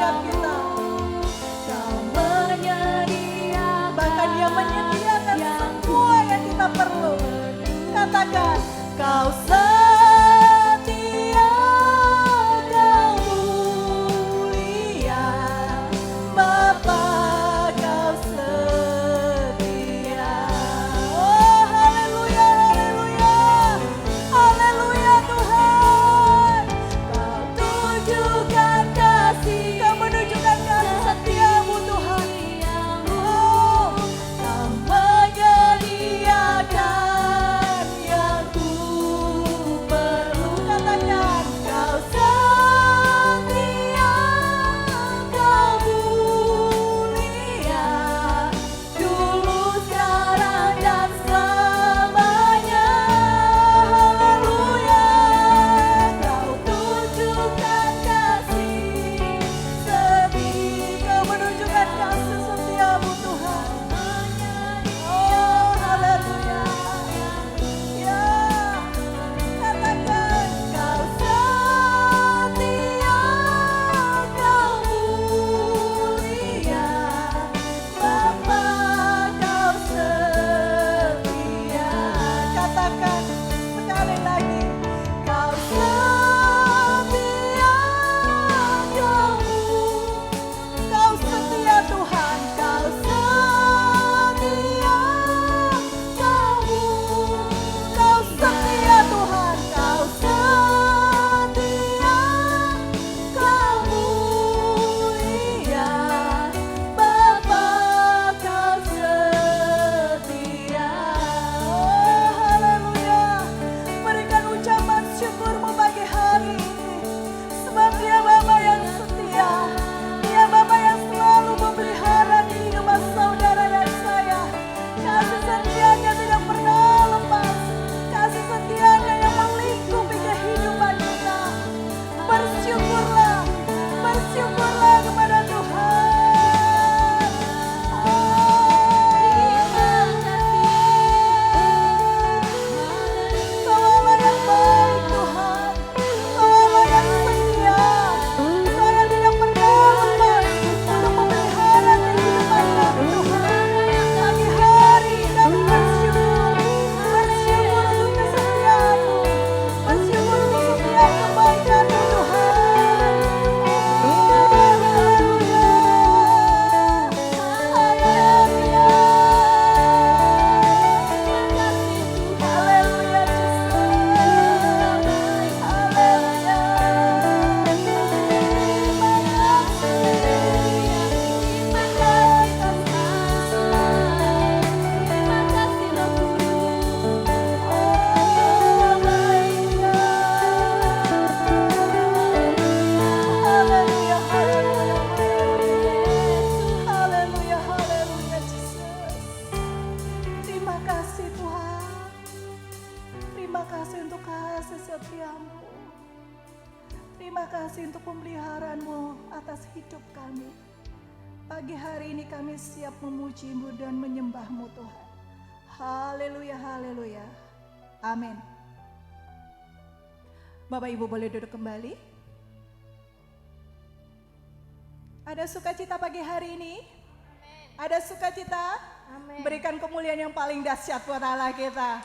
setiap kita. Bahkan Dia menyediakan semua yang kita perlu. Katakan, Kau setia, Kau mulia, Bapa Kau setia. Oh haleluya, haleluya, haleluya Tuhan. Kau tunjukkan kasih, Kau menunjukkan kasih setiamu Tuhan. Oh, Kau menyediakan yang ku perlu. Katakan, Kau setia, Kau mulia, dulu, sekarang, dan selamanya. Haleluya. Kau tunjukkan kasih setia, Kau menunjukkan kasih setiamu Tuhan. Oh haleluya. Ya, katakan, Kau setia, Kau mulia, Bapa Kau setia. Katakan sekali lagi, Kau setia, Kau setia Tuhan, Kau setia, Kau setia Tuhan, Kau setia, Kau mulia, Bapa Kau setia. Oh haleluya, berikan ucapan syukurmu pagi hari ini, sebab Dia Bapa yang setia, Dia Bapa yang selalu memelihara kehidupan saudara dan saya. Kasih setianya tidak pernah lepas, kasih setianya yang melingkupi kehidupan kita. Bersyukurlah, bersyukurlah kepada Tuhan. Kau Allah yang baik Tuhan, Kau Allah yang setia, Kau yang tidak pernah lepas untuk memelihara kehidupan kami Tuhan. Pagi hari kami bersyukur, bersyukur untuk kesetiaan-Mu, bersyukur untuk setiap kebaikan-Mu Tuhan. Haleluya, haleluya, haleluya Yesus, haleluya. Haleluya, haleluya Yesus. Terima kasih Tuhan. Terima kasih untuk kasih setiamu. Terima kasih untuk pemeliharaan-Mu atas hidup kami. Pagi hari ini kami siap memuji-Mu dan menyembah-Mu Tuhan. Haleluya, haleluya. Amin. Bapak Ibu boleh duduk kembali. Ada sukacita pagi hari ini? Ada sukacita? Berikan kemuliaan yang paling dahsyat buat Allah kita.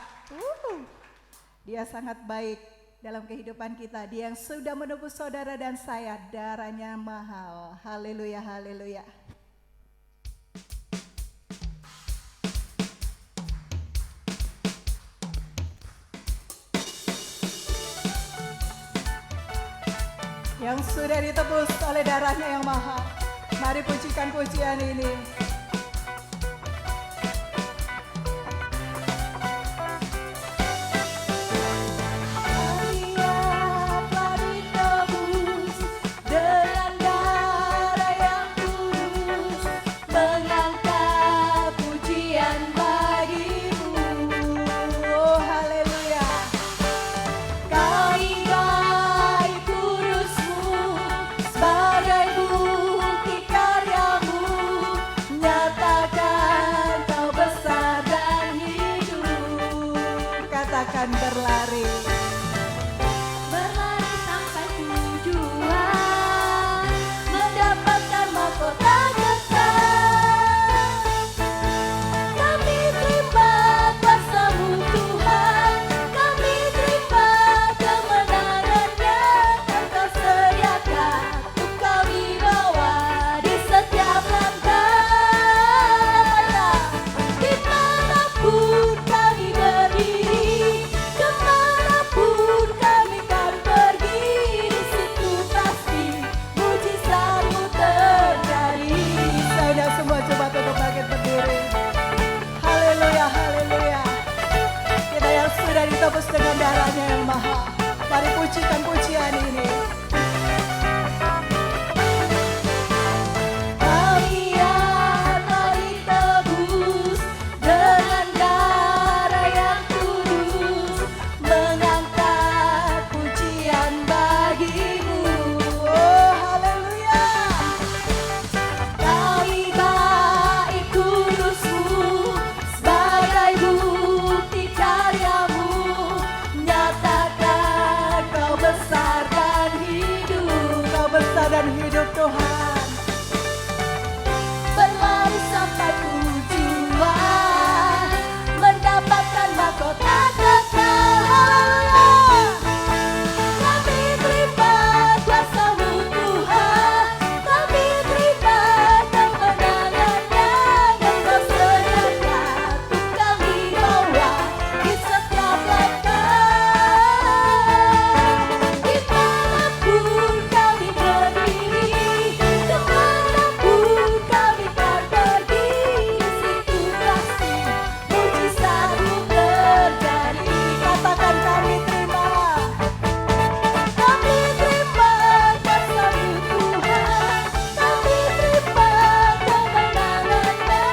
Dia sangat baik dalam kehidupan kita. Dia yang sudah menebus saudara dan saya, darahnya mahal. Haleluya, haleluya. Yang sudah ditebus oleh darahnya yang mahal. Mari pujikan pujian ini. ditebus dengan darahnya yang mahal. Mari pujikan pujian ini. Dan hidup Tuhan, berlari sampai tujuan, mendapatkan mahkota kekal. Haleluya. Kami terima kuasa-Mu Tuhan, kami terima kemenangannya, Engkau sediakan untuk kami bawa di setiap langkah. Dimanapun kami berdiri, kemanapun kami kan pergi, di situ pasti mujizat-Mu terjadi. Katakan kami terima kuasa-Mu Tuhan, kami terima kemenangannya,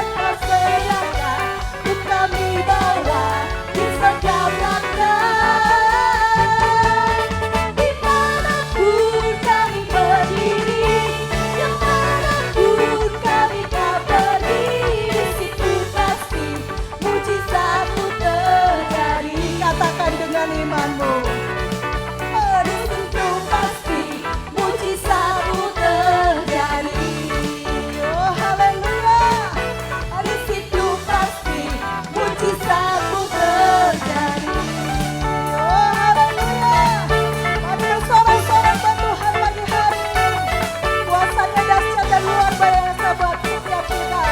Engkau sediakan untuk kami bawa di setiap langkah. Dimanapun kami berdiri, kemanapun kami kan pergi, di situ pasti mujizat-Mu terjadi. Katakan dengan imanmu. Oh, di situ pasti mujizat-Mu terjadi. Oh, haleluya. Di situ pasti mujizat-Mu terjadi. Oh, haleluya. Mari bersorak-sorak buat Tuhan pagi hari ini. Kuasanya dahsyat dan luar biasa buat setiap kita.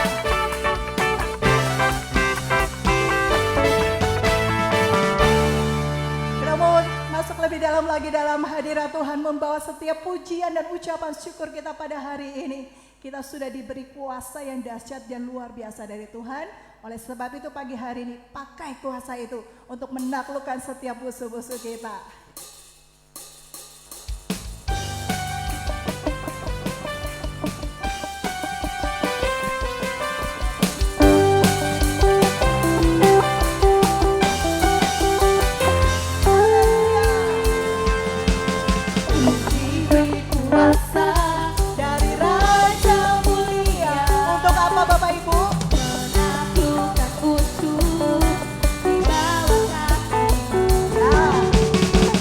Kita mau masuk lebih dalam lagi dalam hadirat Tuhan, membawa setiap pujian dan ucapan syukur kita pada hari ini. Kita sudah diberi kuasa yang dahsyat dan luar biasa dari Tuhan. Oleh sebab itu pagi hari ini pakai kuasa itu untuk menaklukkan setiap musuh-musuh kita. Diberi kuasa dari Raja Mulia. Untuk apa Bapak Ibu? Menaklukkan musuh di bawah kaki.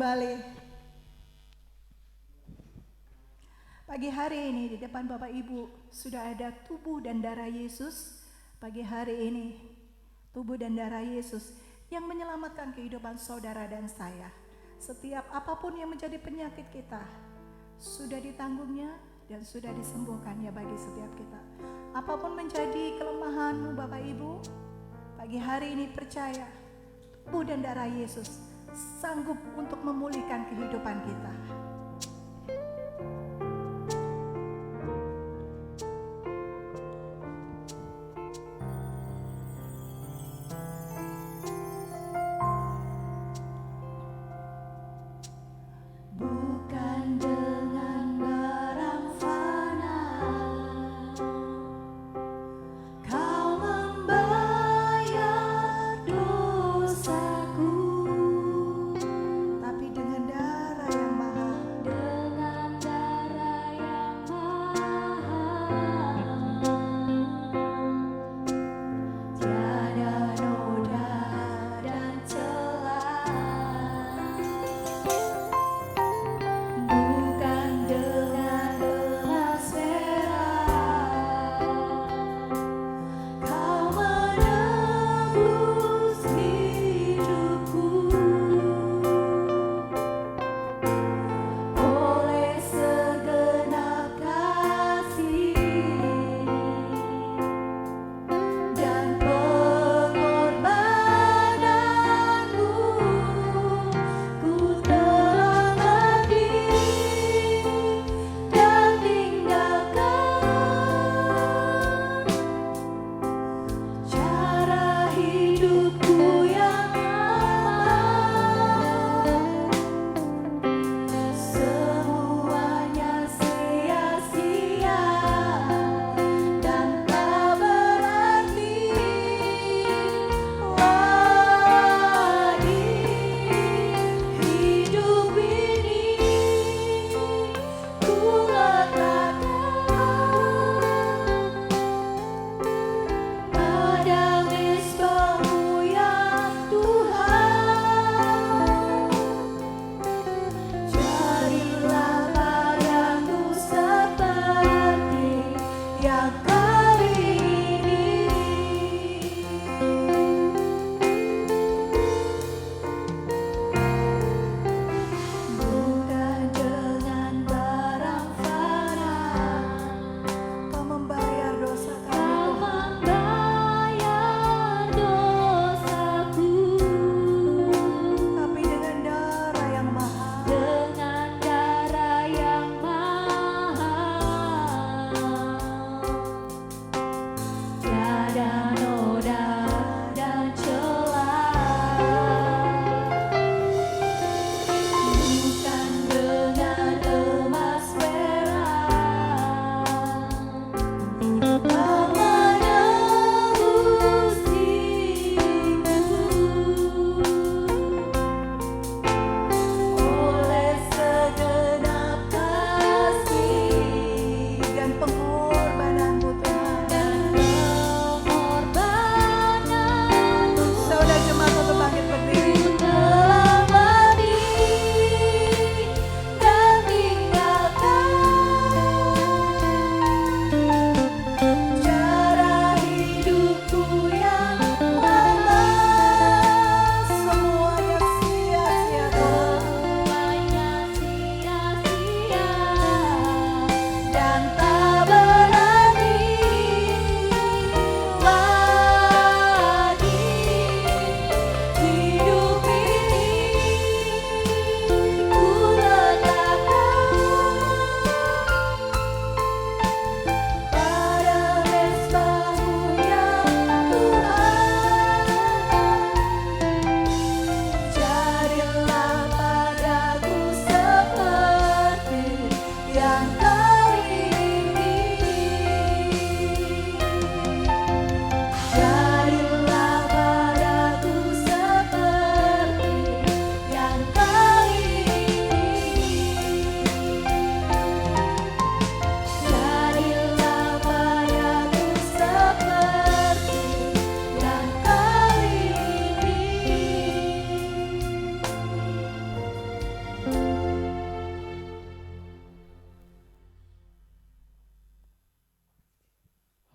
kembali. Pagi hari ini di depan Bapak Ibu sudah ada tubuh dan darah Yesus. Pagi hari ini tubuh dan darah Yesus yang menyelamatkan kehidupan saudara dan saya. Setiap apapun yang menjadi penyakit kita sudah ditanggungnya dan sudah disembuhkannya bagi setiap kita. Apapun menjadi kelemahanmu Bapak Ibu, pagi hari ini percaya tubuh dan darah Yesus sanggup untuk memulihkan kehidupan kita.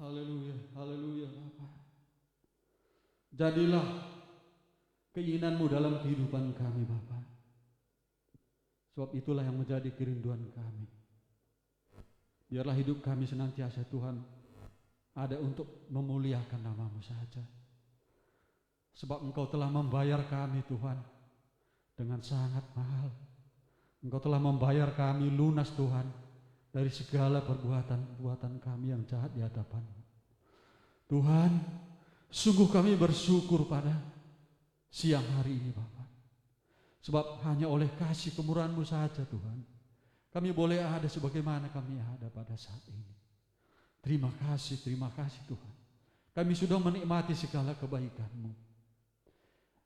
Haleluya, haleluya Bapa. Jadilah keinginanmu dalam kehidupan kami Bapa. Sebab itulah yang menjadi kerinduan kami. Biarlah hidup kami senantiasa Tuhan ada untuk memuliakan nama-Mu saja. Sebab Engkau telah membayar kami Tuhan dengan sangat mahal. Engkau telah membayar kami lunas Tuhan dari segala perbuatan kami yang jahat di hadapan-Mu. Tuhan, sungguh kami bersyukur pada siang hari ini Bapa. Sebab hanya oleh kasih kemurahan-Mu saja Tuhan, kami boleh ada sebagaimana kami ada pada saat ini. Terima kasih Tuhan. Kami sudah menikmati segala kebaikan-Mu.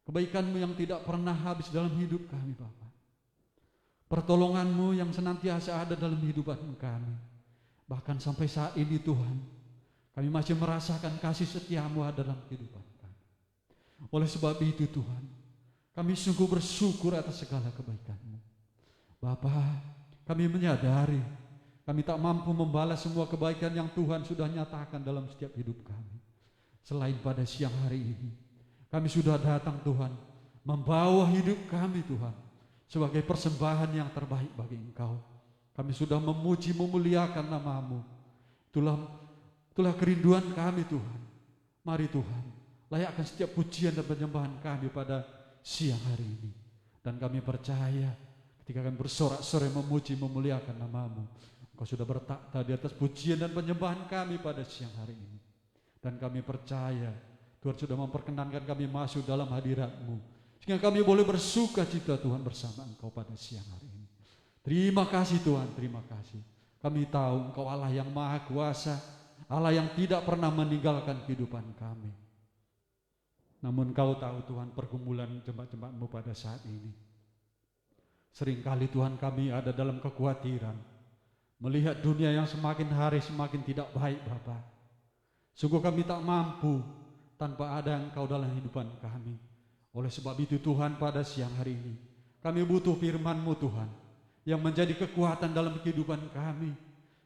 Kebaikan-Mu yang tidak pernah habis dalam hidup kami Bapa. Pertolongan-Mu yang senantiasa ada dalam kehidupan kami. Bahkan sampai saat ini Tuhan, kami masih merasakan kasih setia-Mu ada dalam kehidupan kami. Oleh sebab itu Tuhan, kami sungguh bersyukur atas segala kebaikan-Mu. Bapa, kami menyadari kami tak mampu membalas semua kebaikan yang Tuhan sudah nyatakan dalam setiap hidup kami. Selain pada siang hari ini, kami sudah datang Tuhan, membawa hidup kami Tuhan sebagai persembahan yang terbaik bagi Engkau. Kami sudah memuji memuliakan nama-Mu. Itulah kerinduan kami Tuhan. Mari Tuhan, layakkan setiap pujian dan penyembahan kami pada siang hari ini. Dan kami percaya ketika kami bersorak-sorai memuji memuliakan nama-Mu, Engkau sudah bertakhta di atas pujian dan penyembahan kami pada siang hari ini. Dan kami percaya Tuhan sudah memperkenankan kami masuk dalam hadirat-Mu, sehingga kami boleh bersuka cita Tuhan bersama Engkau pada siang hari ini. Terima kasih Tuhan, terima kasih. Kami tahu Engkau Allah yang maha kuasa, Allah yang tidak pernah meninggalkan kehidupan kami. Namun Engkau tahu Tuhan pergumulan jemaat-jemaat-Mu pada saat ini. Seringkali Tuhan kami ada dalam kekhawatiran, melihat dunia yang semakin hari semakin tidak baik Bapa. Sungguh kami tak mampu tanpa ada Engkau dalam kehidupan kami. Oleh sebab itu Tuhan pada siang hari ini, kami butuh firman-Mu Tuhan, yang menjadi kekuatan dalam kehidupan kami.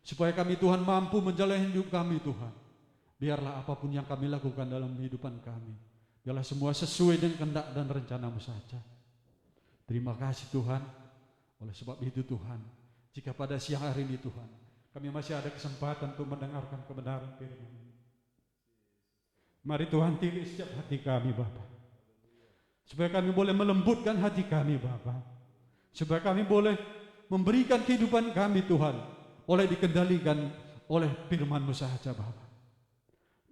Supaya kami Tuhan mampu menjalani hidup kami Tuhan. Biarlah apapun yang kami lakukan dalam kehidupan kami, biarlah semua sesuai dengan kehendak dan rencana-Mu saja. Terima kasih Tuhan. Oleh sebab itu Tuhan, jika pada siang hari ini Tuhan, kami masih ada kesempatan untuk mendengarkan kebenaran firman-Mu, mari Tuhan pilih setiap hati kami Bapa, supaya kami boleh melembutkan hati kami Bapa, supaya kami boleh memberikan kehidupan kami Tuhan, oleh dikendalikan oleh firman-Mu saja Bapa.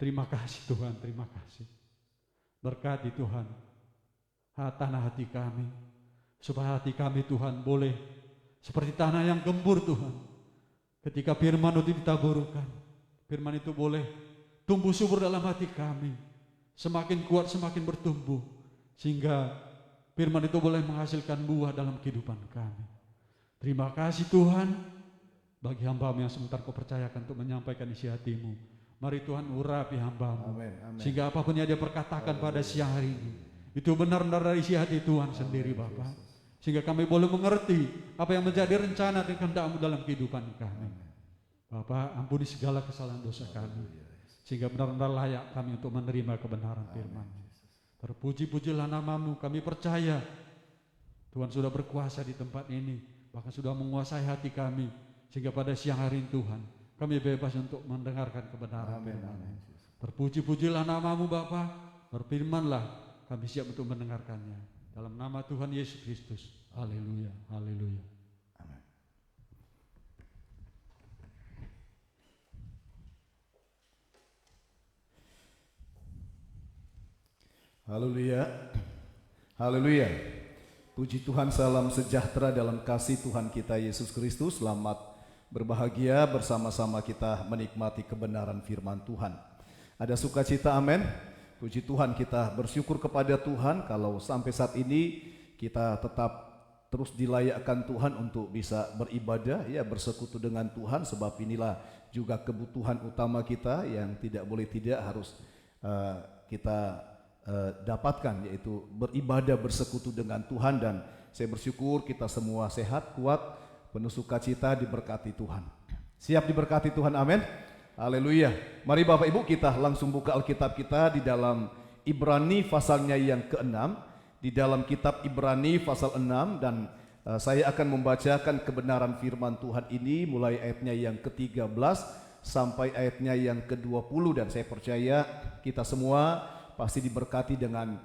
Terima kasih Tuhan, terima kasih. Berkati Tuhan tanah hati kami, supaya hati kami Tuhan boleh seperti tanah yang gembur Tuhan. Ketika firman itu ditaburkan, firman itu boleh tumbuh subur dalam hati kami, semakin kuat semakin bertumbuh, sehingga firman itu boleh menghasilkan buah dalam kehidupan kami. Terima kasih Tuhan bagi hamba-Mu yang sebentar Kau percayakan untuk menyampaikan isi hati-Mu. Mari Tuhan urapi hamba-Mu, sehingga apapun yang dia perkatakan pada siang hari ini, itu benar-benar dari isi hati Tuhan sendiri Bapa. Sehingga kami boleh mengerti apa yang menjadi rencana dan kehendak-Mu dalam kehidupan kami. Bapa, ampuni segala kesalahan dosa kami, sehingga benar-benar layak kami untuk menerima kebenaran firman-Mu. Terpuji-pujilah nama-Mu, kami percaya Tuhan sudah berkuasa di tempat ini, bahkan sudah menguasai hati kami, sehingga pada siang hari ini Tuhan, kami bebas untuk mendengarkan kebenaran firman-Mu. Terpuji-pujilah nama-Mu Bapa, berfirmanlah, kami siap untuk mendengarkannya. Dalam nama Tuhan Yesus Kristus. Haleluya, haleluya. Amin. Haleluya. Haleluya. Puji Tuhan, salam sejahtera dalam kasih Tuhan kita Yesus Kristus. Selamat berbahagia bersama-sama kita menikmati kebenaran firman Tuhan. Ada sukacita, amin. Puji Tuhan, kita bersyukur kepada Tuhan kalau sampai saat ini kita tetap terus dilayakkan Tuhan untuk bisa beribadah, ya, bersekutu dengan Tuhan, sebab inilah juga kebutuhan utama kita yang tidak boleh tidak harus kita dapatkan, yaitu beribadah bersekutu dengan Tuhan. Dan saya bersyukur kita semua sehat, kuat, penuh sukacita, diberkati Tuhan. Siap diberkati Tuhan, amin. Haleluya. Mari Bapak Ibu kita langsung buka Alkitab kita di dalam Ibrani pasalnya yang ke-6. Di dalam kitab Ibrani pasal 6 dan saya akan membacakan kebenaran firman Tuhan ini mulai ayatnya yang ke-13 sampai ayatnya yang ke-20 dan saya percaya kita semua pasti diberkati dengan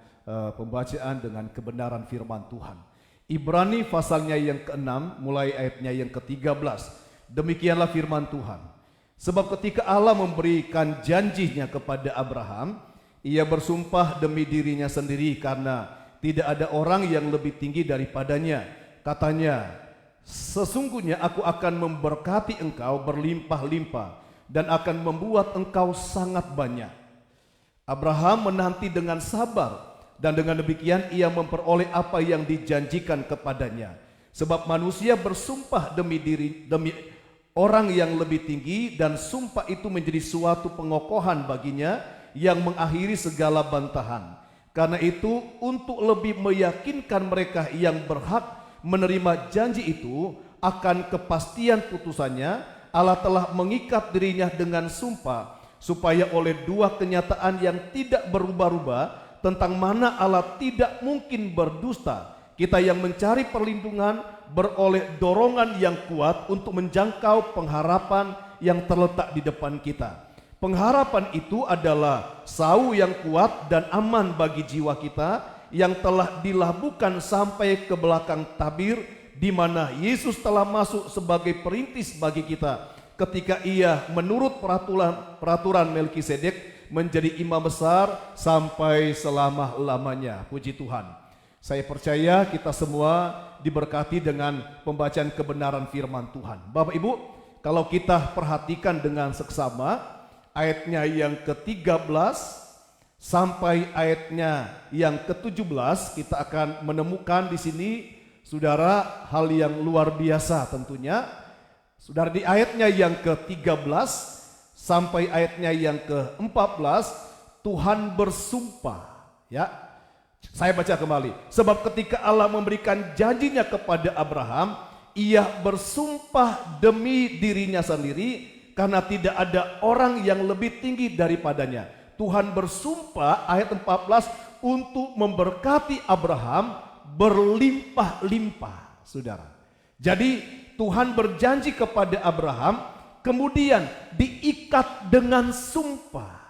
pembacaan dengan kebenaran firman Tuhan. Ibrani pasalnya yang ke-6 mulai ayatnya yang ke-13. Demikianlah firman Tuhan. Sebab ketika Allah memberikan janjinya kepada Abraham, ia bersumpah demi dirinya sendiri karena tidak ada orang yang lebih tinggi daripadanya. Katanya, sesungguhnya aku akan memberkati engkau berlimpah-limpah dan akan membuat engkau sangat banyak. Abraham menanti dengan sabar dan dengan demikian ia memperoleh apa yang dijanjikan kepadanya. Sebab manusia bersumpah demi orang yang lebih tinggi dan sumpah itu menjadi suatu pengokohan baginya yang mengakhiri segala bantahan. Karena itu untuk lebih meyakinkan mereka yang berhak menerima janji itu akan kepastian putusannya, Allah telah mengikat dirinya dengan sumpah supaya oleh dua kenyataan yang tidak berubah-ubah tentang mana Allah tidak mungkin berdusta, kita yang mencari perlindungan beroleh dorongan yang kuat untuk menjangkau pengharapan yang terletak di depan kita. Pengharapan itu adalah sau yang kuat dan aman bagi jiwa kita yang telah dilabuhkan sampai ke belakang tabir, di mana Yesus telah masuk sebagai perintis bagi kita ketika ia menurut peraturan Melkisedek menjadi imam besar sampai selama-lamanya. Puji Tuhan. Saya percaya kita semua diberkati dengan pembacaan kebenaran firman Tuhan. Bapak Ibu, kalau kita perhatikan dengan seksama, ayatnya yang ke-13 sampai ayatnya yang ke-17 kita akan menemukan di sini saudara hal yang luar biasa tentunya. Saudara, di ayatnya yang ke-13 sampai ayatnya yang ke-14 Tuhan bersumpah, ya. Saya baca kembali. Sebab ketika Allah memberikan janjinya kepada Abraham, ia bersumpah demi dirinya sendiri karena tidak ada orang yang lebih tinggi daripadanya. Tuhan bersumpah ayat 14 untuk memberkati Abraham berlimpah-limpah, saudara. Jadi Tuhan berjanji kepada Abraham, kemudian diikat dengan sumpah.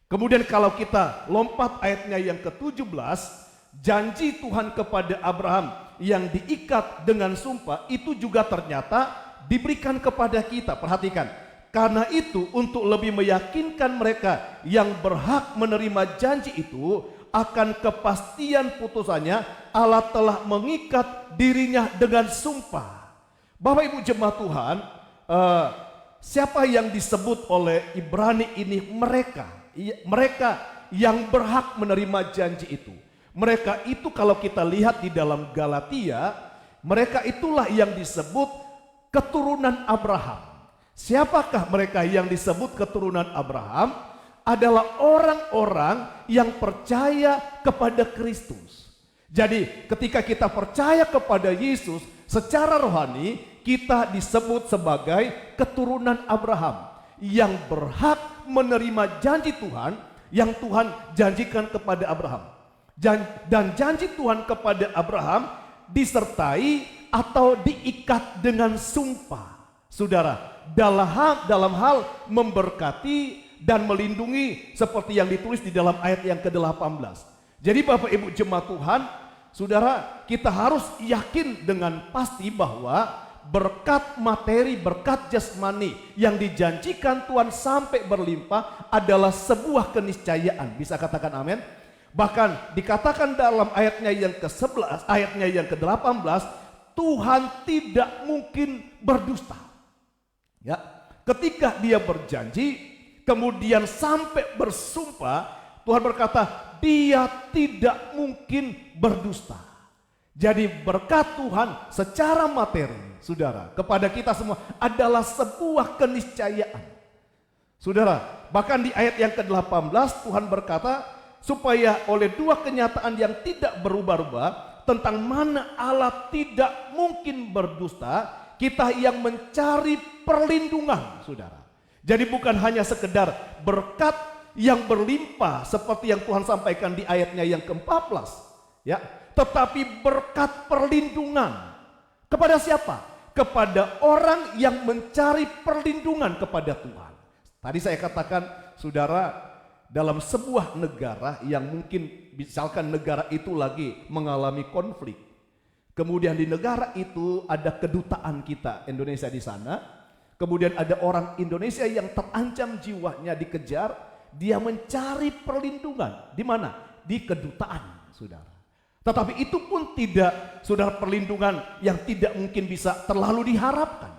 Kemudian kalau kita lompat ayatnya yang ke-17, janji Tuhan kepada Abraham yang diikat dengan sumpah itu juga ternyata diberikan kepada kita. Perhatikan, karena itu untuk lebih meyakinkan mereka yang berhak menerima janji itu akan kepastian putusannya, Allah telah mengikat dirinya dengan sumpah. Bapak Ibu jemaat Tuhan, siapa yang disebut oleh Ibrani ini? Mereka yang berhak menerima janji itu. Mereka itu kalau kita lihat di dalam Galatia, mereka itulah yang disebut keturunan Abraham. Siapakah mereka yang disebut keturunan Abraham? Adalah orang-orang yang percaya kepada Kristus. Jadi ketika kita percaya kepada Yesus secara rohani, kita disebut sebagai keturunan Abraham yang berhak menerima janji Tuhan yang Tuhan janjikan kepada Abraham. Dan janji Tuhan kepada Abraham disertai atau diikat dengan sumpah. Saudara, dalam hal memberkati dan melindungi seperti yang ditulis di dalam ayat yang ke-18. Jadi Bapak Ibu jemaat Tuhan, saudara, kita harus yakin dengan pasti bahwa berkat materi, berkat jasmani yang dijanjikan Tuhan sampai berlimpah adalah sebuah keniscayaan. Bisa katakan amin? Bahkan dikatakan dalam ayatnya yang ke-11, ayatnya yang ke-18, Tuhan tidak mungkin berdusta. Ya, ketika dia berjanji, kemudian sampai bersumpah, Tuhan berkata, dia tidak mungkin berdusta. Jadi berkat Tuhan secara materi, saudara, kepada kita semua adalah sebuah keniscayaan. Saudara, bahkan di ayat yang ke-18 Tuhan berkata, supaya oleh dua kenyataan yang tidak berubah-ubah tentang mana Allah tidak mungkin berdusta, kita yang mencari perlindungan, saudara. Jadi bukan hanya sekedar berkat yang berlimpah seperti yang Tuhan sampaikan di ayatnya yang ke-14, ya, tetapi berkat perlindungan. Kepada siapa? Kepada orang yang mencari perlindungan kepada Tuhan. Tadi saya katakan, saudara, dalam sebuah negara yang mungkin misalkan negara itu lagi mengalami konflik. Kemudian di negara itu ada kedutaan kita Indonesia di sana. Kemudian ada orang Indonesia yang terancam jiwanya dikejar. Dia mencari perlindungan. Di mana? Di kedutaan, saudara. Tetapi itu pun tidak, saudara, perlindungan yang tidak mungkin bisa terlalu diharapkan.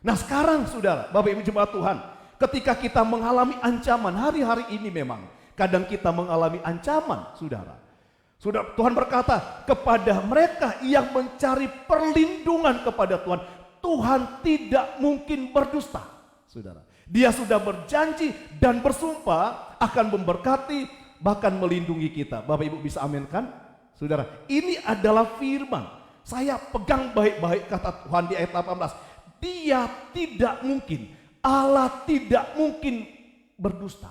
Nah sekarang, saudara, Bapak Ibu jemaat Tuhan, ketika kita mengalami ancaman, hari-hari ini memang kadang kita mengalami ancaman, saudara. Tuhan berkata kepada mereka yang mencari perlindungan kepada Tuhan, Tuhan tidak mungkin berdusta, saudara. Dia sudah berjanji dan bersumpah akan memberkati, bahkan melindungi kita. Bapak Ibu bisa aminkan, saudara? Ini adalah firman. Saya pegang baik-baik kata Tuhan di ayat 18. Dia tidak mungkin, Allah tidak mungkin berdusta.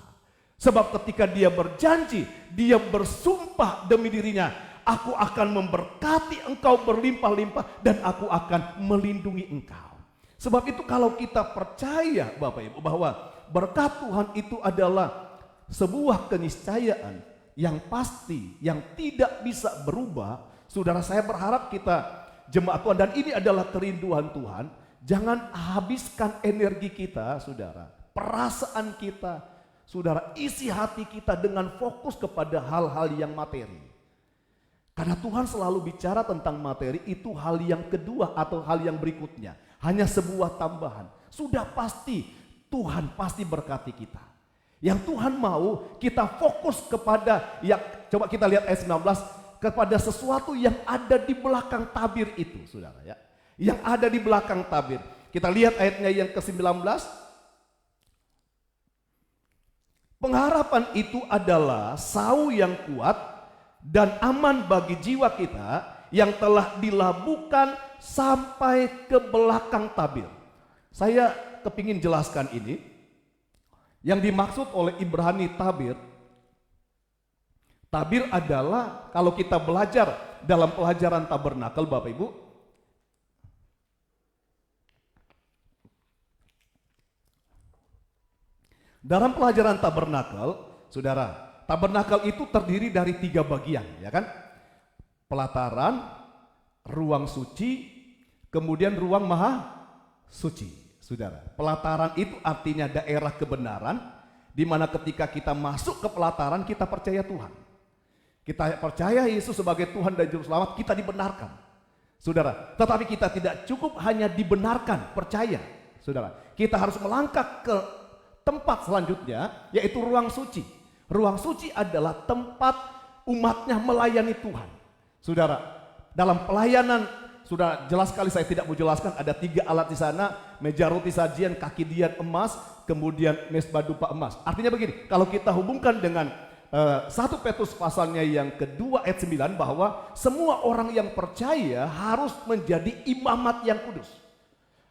Sebab ketika dia berjanji, dia bersumpah demi dirinya, aku akan memberkati engkau berlimpah-limpah dan aku akan melindungi engkau. Sebab itu kalau kita percaya Bapak Ibu bahwa berkat Tuhan itu adalah sebuah keniscayaan yang pasti, yang tidak bisa berubah, saudara, saya berharap kita jemaat Tuhan, dan ini adalah kerinduan Tuhan, jangan habiskan energi kita, saudara, perasaan kita, saudara, isi hati kita dengan fokus kepada hal-hal yang materi. Karena Tuhan selalu bicara tentang materi, itu hal yang kedua atau hal yang berikutnya. Hanya sebuah tambahan. Sudah pasti Tuhan pasti berkati kita. Yang Tuhan mau kita fokus kepada, yang coba kita lihat ayat 19, kepada sesuatu yang ada di belakang tabir itu, saudara, ya. Yang ada di belakang tabir. Kita lihat ayatnya yang ke-19. Pengharapan itu adalah sau yang kuat dan aman bagi jiwa kita yang telah dilabuhkan sampai ke belakang tabir. Saya kepingin jelaskan ini. Yang dimaksud oleh Ibrani tabir, tabir adalah kalau kita belajar dalam pelajaran tabernakel, Bapak Ibu, dalam pelajaran tabernakel, saudara, tabernakel itu terdiri dari 3 bagian, ya kan? Pelataran, ruang suci, kemudian ruang maha suci. Saudara, pelataran itu artinya daerah kebenaran, di mana ketika kita masuk ke pelataran kita percaya Tuhan. Kita percaya Yesus sebagai Tuhan dan Juru Selamat, kita dibenarkan. Saudara, tetapi kita tidak cukup hanya dibenarkan, percaya. Saudara, kita harus melangkah ke tempat selanjutnya, yaitu ruang suci. Ruang suci adalah tempat umatnya melayani Tuhan. Saudara, dalam pelayanan, sudah jelas sekali, saya tidak mau jelaskan, ada 3 alat di sana, meja roti sajian, kaki dian emas, kemudian mesbah dupa emas. Artinya begini, kalau kita hubungkan dengan 1 Petrus pasalnya yang kedua ayat 9, bahwa semua orang yang percaya harus menjadi imamat yang kudus.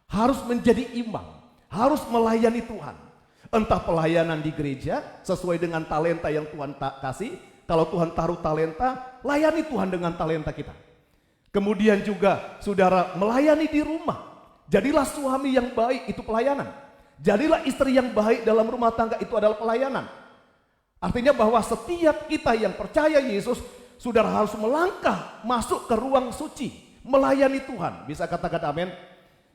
Harus menjadi imam, harus melayani Tuhan. Entah pelayanan di gereja sesuai dengan talenta yang Tuhan kasih. Kalau Tuhan taruh talenta, layani Tuhan dengan talenta kita. Kemudian juga saudara melayani di rumah. Jadilah suami yang baik, itu pelayanan. Jadilah istri yang baik dalam rumah tangga, itu adalah pelayanan. Artinya bahwa setiap kita yang percaya Yesus, saudara harus melangkah masuk ke ruang suci, melayani Tuhan. Bisa katakan amin?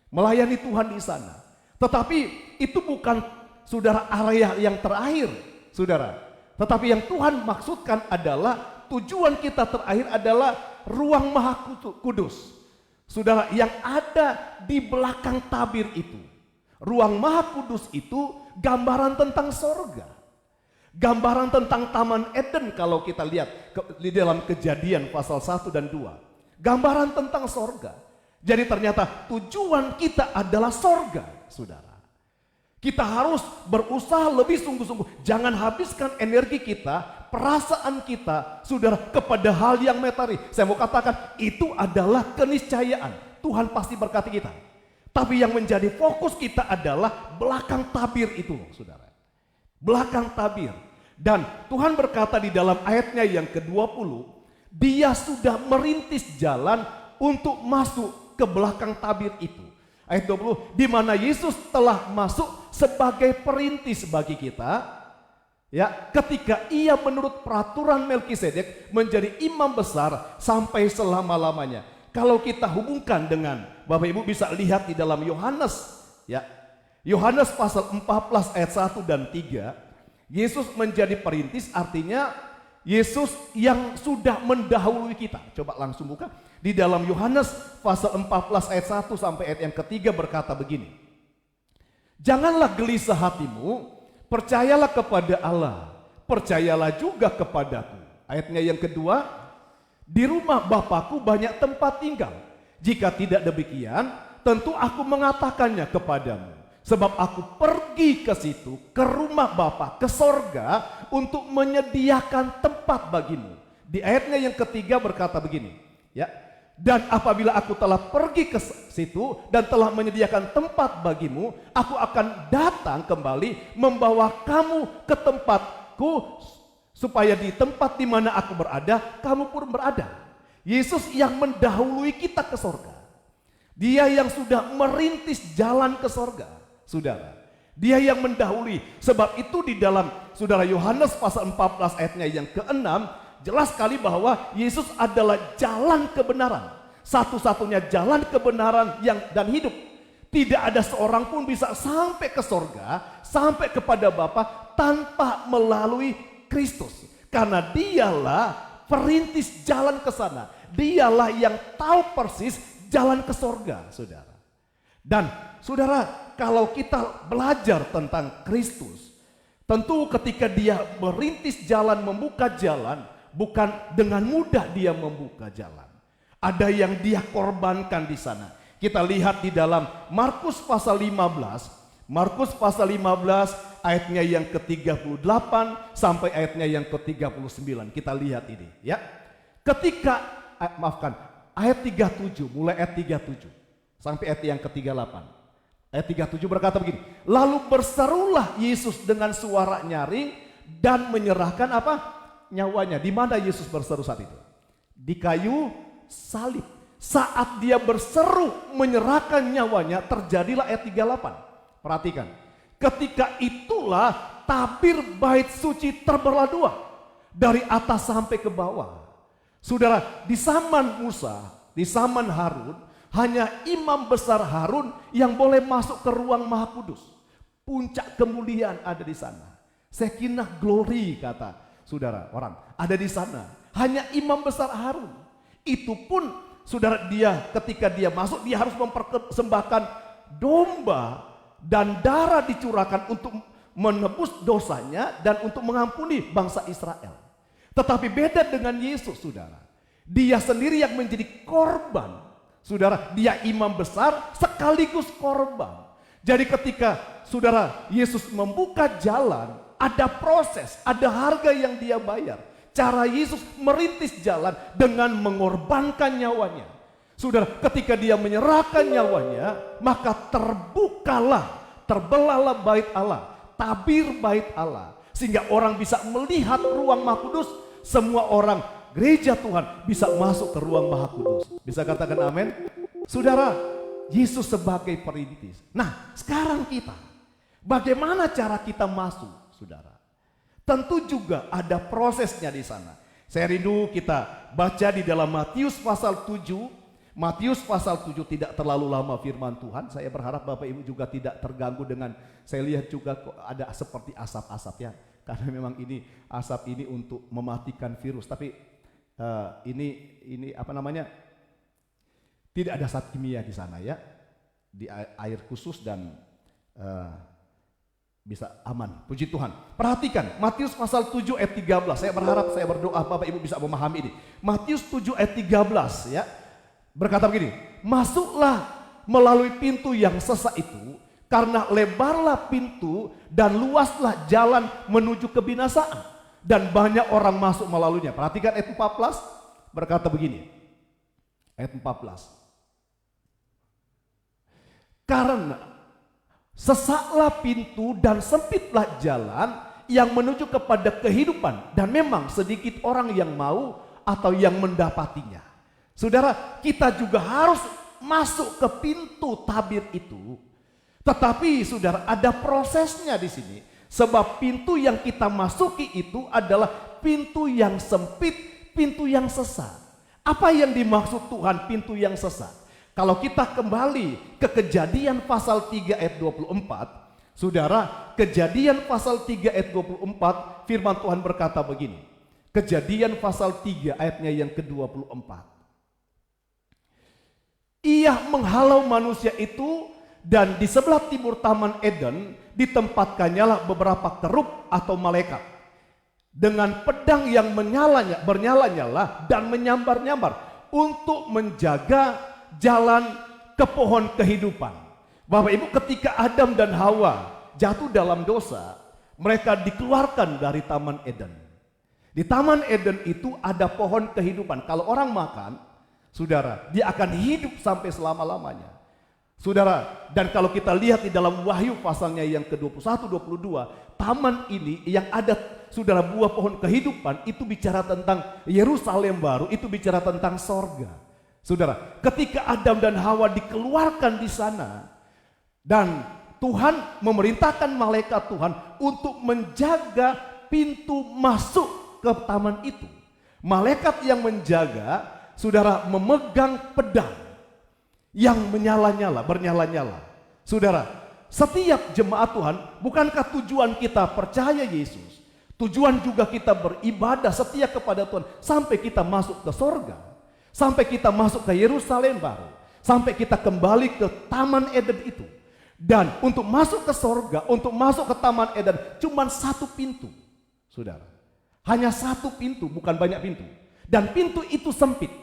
Melayani Tuhan di sana. Tetapi itu bukan, saudara, area yang terakhir, saudara. Tetapi yang Tuhan maksudkan adalah tujuan kita terakhir adalah ruang maha kudus. Saudara, yang ada di belakang tabir itu. Ruang maha kudus itu gambaran tentang sorga. Gambaran tentang Taman Eden kalau kita lihat di dalam Kejadian pasal 1 dan 2. Gambaran tentang sorga. Jadi ternyata tujuan kita adalah sorga, saudara. Kita harus berusaha lebih sungguh-sungguh. Jangan habiskan energi kita, perasaan kita, saudara, kepada hal yang materi. Saya mau katakan, itu adalah keniscayaan. Tuhan pasti berkati kita. Tapi yang menjadi fokus kita adalah belakang tabir itu, saudara. Belakang tabir. Dan Tuhan berkata di dalam ayatnya yang ke-20, dia sudah merintis jalan untuk masuk ke belakang tabir itu. Ayat 20, di mana Yesus telah masuk sebagai perintis bagi kita. Ya, ketika ia menurut peraturan Melkisedek menjadi imam besar sampai selama-lamanya. Kalau kita hubungkan dengan, Bapak Ibu bisa lihat di dalam Yohanes, ya. Yohanes pasal 14 ayat 1 dan 3, Yesus menjadi perintis artinya Yesus yang sudah mendahului kita. Coba langsung buka. Di dalam Yohanes pasal 14 ayat 1 sampai ayat yang ketiga berkata begini. Janganlah gelisah hatimu, percayalah kepada Allah, percayalah juga kepadaku. Ayatnya yang kedua, di rumah Bapakku banyak tempat tinggal. Jika tidak demikian, tentu aku mengatakannya kepadamu. Sebab aku pergi ke situ, ke rumah Bapa, ke sorga, untuk menyediakan tempat bagimu. Di ayatnya yang ketiga berkata begini, ya. Dan apabila aku telah pergi ke situ dan telah menyediakan tempat bagimu, aku akan datang kembali membawa kamu ke tempatku, supaya di tempat di mana aku berada, kamu pun berada. Yesus yang mendahului kita ke sorga. Dia yang sudah merintis jalan ke sorga, saudara. Dia yang mendahului. Sebab itu di dalam saudara Yohanes pasal 14 ayatnya yang ke-6, jelas sekali bahwa Yesus adalah jalan kebenaran. Satu-satunya jalan kebenaran dan hidup. Tidak ada seorang pun bisa sampai ke sorga, sampai kepada Bapa tanpa melalui Kristus. Karena dialah perintis jalan ke sana. Dialah yang tahu persis jalan ke sorga, saudara. Dan saudara, kalau kita belajar tentang Kristus, tentu ketika dia merintis jalan, membuka jalan, bukan dengan mudah dia membuka jalan. Ada yang dia korbankan di sana. Kita lihat di dalam Markus pasal 15. Markus pasal 15 ayatnya yang ke-38 sampai ayatnya yang ke-39. Kita lihat ini, ya. Ketika ayat 37, mulai ayat 37 sampai ayat yang ke-38. Ayat 37 berkata begini, lalu berserulah Yesus dengan suara nyaring dan menyerahkan apa? Nyawanya. Di mana Yesus berseru saat itu? Di kayu salib. Saat dia berseru menyerahkan nyawanya, terjadilah ayat 38. Perhatikan. Ketika itulah tabir bait suci terbelah dua, dari atas sampai ke bawah. Saudara, di zaman Musa, di zaman Harun, hanya imam besar Harun yang boleh masuk ke ruang Maha Kudus. Puncak kemuliaan ada di sana. Shekinah glory kata saudara orang ada di sana. Hanya imam besar Harun. Itu pun saudara, dia ketika dia masuk, dia harus mempersembahkan domba dan darah dicurahkan untuk menebus dosanya dan untuk mengampuni bangsa Israel. Tetapi beda dengan Yesus, saudara. Dia sendiri yang menjadi korban. Saudara, dia imam besar sekaligus korban. Jadi ketika saudara Yesus membuka jalan, ada proses, ada harga yang dia bayar. Cara Yesus merintis jalan dengan mengorbankan nyawanya. Saudara, ketika dia menyerahkan nyawanya, maka terbelahlah bait Allah, tabir bait Allah. Sehingga orang bisa melihat ruang Maha Kudus, semua orang gereja Tuhan bisa masuk ke ruang Maha Kudus. Bisa katakan amin? Saudara, Yesus sebagai perintis. Nah, sekarang kita, bagaimana cara kita masuk, saudara? Tentu juga ada prosesnya di sana. Saya rindu kita baca di dalam Matius pasal 7. Matius pasal 7 tidak terlalu lama firman Tuhan. Saya berharap Bapak Ibu juga tidak terganggu dengan, saya lihat juga kok ada seperti asap-asap ya. Karena memang ini asap ini untuk mematikan virus. Tapi ini apa namanya? Tidak ada zat kimia di sana ya. Di air khusus dan bisa aman. Puji Tuhan. Perhatikan Matius pasal 7 ayat 13. Saya berharap, saya berdoa Bapak Ibu bisa memahami ini. Matius 7 ayat 13 ya. Berkata begini, masuklah melalui pintu yang sesak itu, karena lebarlah pintu dan luaslah jalan menuju kebinasaan, dan banyak orang masuk melaluinya. Perhatikan ayat 14, berkata begini, ayat 14. Karena sesaklah pintu dan sempitlah jalan yang menuju kepada kehidupan, dan memang sedikit orang yang mau atau yang mendapatinya. Saudara, kita juga harus masuk ke pintu tabir itu. Tetapi saudara, ada prosesnya di sini. Sebab pintu yang kita masuki itu adalah pintu yang sempit, pintu yang sesat. Apa yang dimaksud Tuhan pintu yang sesat? Kalau kita kembali ke Kejadian pasal 3 ayat 24, saudara, Kejadian pasal 3 ayat 24, firman Tuhan berkata begini. Kejadian pasal 3 ayatnya yang ke-24. Ia menghalau manusia itu, dan di sebelah timur Taman Eden ditempatkannya beberapa kerub atau malaikat dengan pedang yang bernyala-nyala dan menyambar-nyambar untuk menjaga jalan ke pohon kehidupan. Bapak Ibu, ketika Adam dan Hawa jatuh dalam dosa, mereka dikeluarkan dari Taman Eden. Di Taman Eden itu ada pohon kehidupan. Kalau orang makan, saudara, dia akan hidup sampai selama-lamanya. Saudara, dan kalau kita lihat di dalam Wahyu pasalnya yang ke-21, 22, taman ini yang ada, saudara, buah pohon kehidupan itu bicara tentang Yerusalem baru, itu bicara tentang sorga. Saudara, ketika Adam dan Hawa dikeluarkan di sana, dan Tuhan memerintahkan malaikat Tuhan untuk menjaga pintu masuk ke taman itu. Malaikat yang menjaga, saudara, memegang pedang yang bernyala-nyala. Saudara, setiap jemaat Tuhan, bukankah tujuan kita percaya Yesus? Tujuan juga kita beribadah setia kepada Tuhan sampai kita masuk ke sorga, sampai kita masuk ke Yerusalem baru, sampai kita kembali ke Taman Eden itu. Dan untuk masuk ke sorga, untuk masuk ke Taman Eden, cuma satu pintu, saudara. Hanya satu pintu, bukan banyak pintu. Dan pintu itu sempit.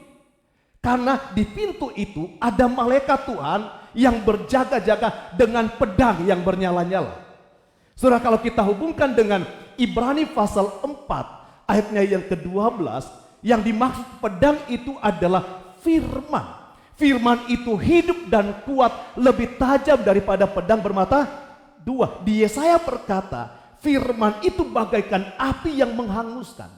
Karena di pintu itu ada malaikat Tuhan yang berjaga-jaga dengan pedang yang bernyala-nyala. Saudara, kalau kita hubungkan dengan Ibrani pasal 4 ayatnya yang ke-12, yang dimaksud pedang itu adalah firman. Firman itu hidup dan kuat, lebih tajam daripada pedang bermata dua. Di Yesaya berkata, firman itu bagaikan api yang menghanguskan.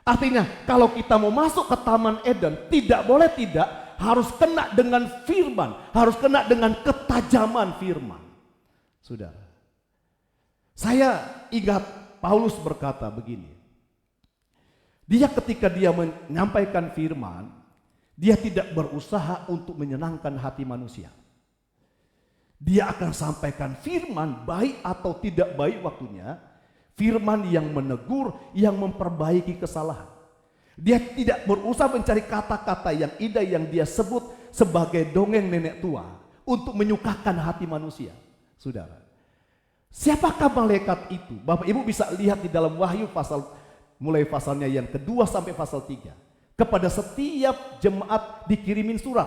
Artinya kalau kita mau masuk ke Taman Eden, tidak boleh tidak, harus kena dengan firman, harus kena dengan ketajaman firman. Saudara, saya ingat Paulus berkata begini. Dia ketika dia menyampaikan firman, dia tidak berusaha untuk menyenangkan hati manusia. Dia akan sampaikan firman baik atau tidak baik waktunya. Firman yang menegur, yang memperbaiki kesalahan. Dia tidak berusaha mencari kata-kata yang indah yang dia sebut sebagai dongeng nenek tua untuk menyukakan hati manusia. Saudara, siapakah malaikat itu? Bapak Ibu bisa lihat di dalam Wahyu mulai pasalnya yang kedua sampai pasal 3. Kepada setiap jemaat dikirimin surat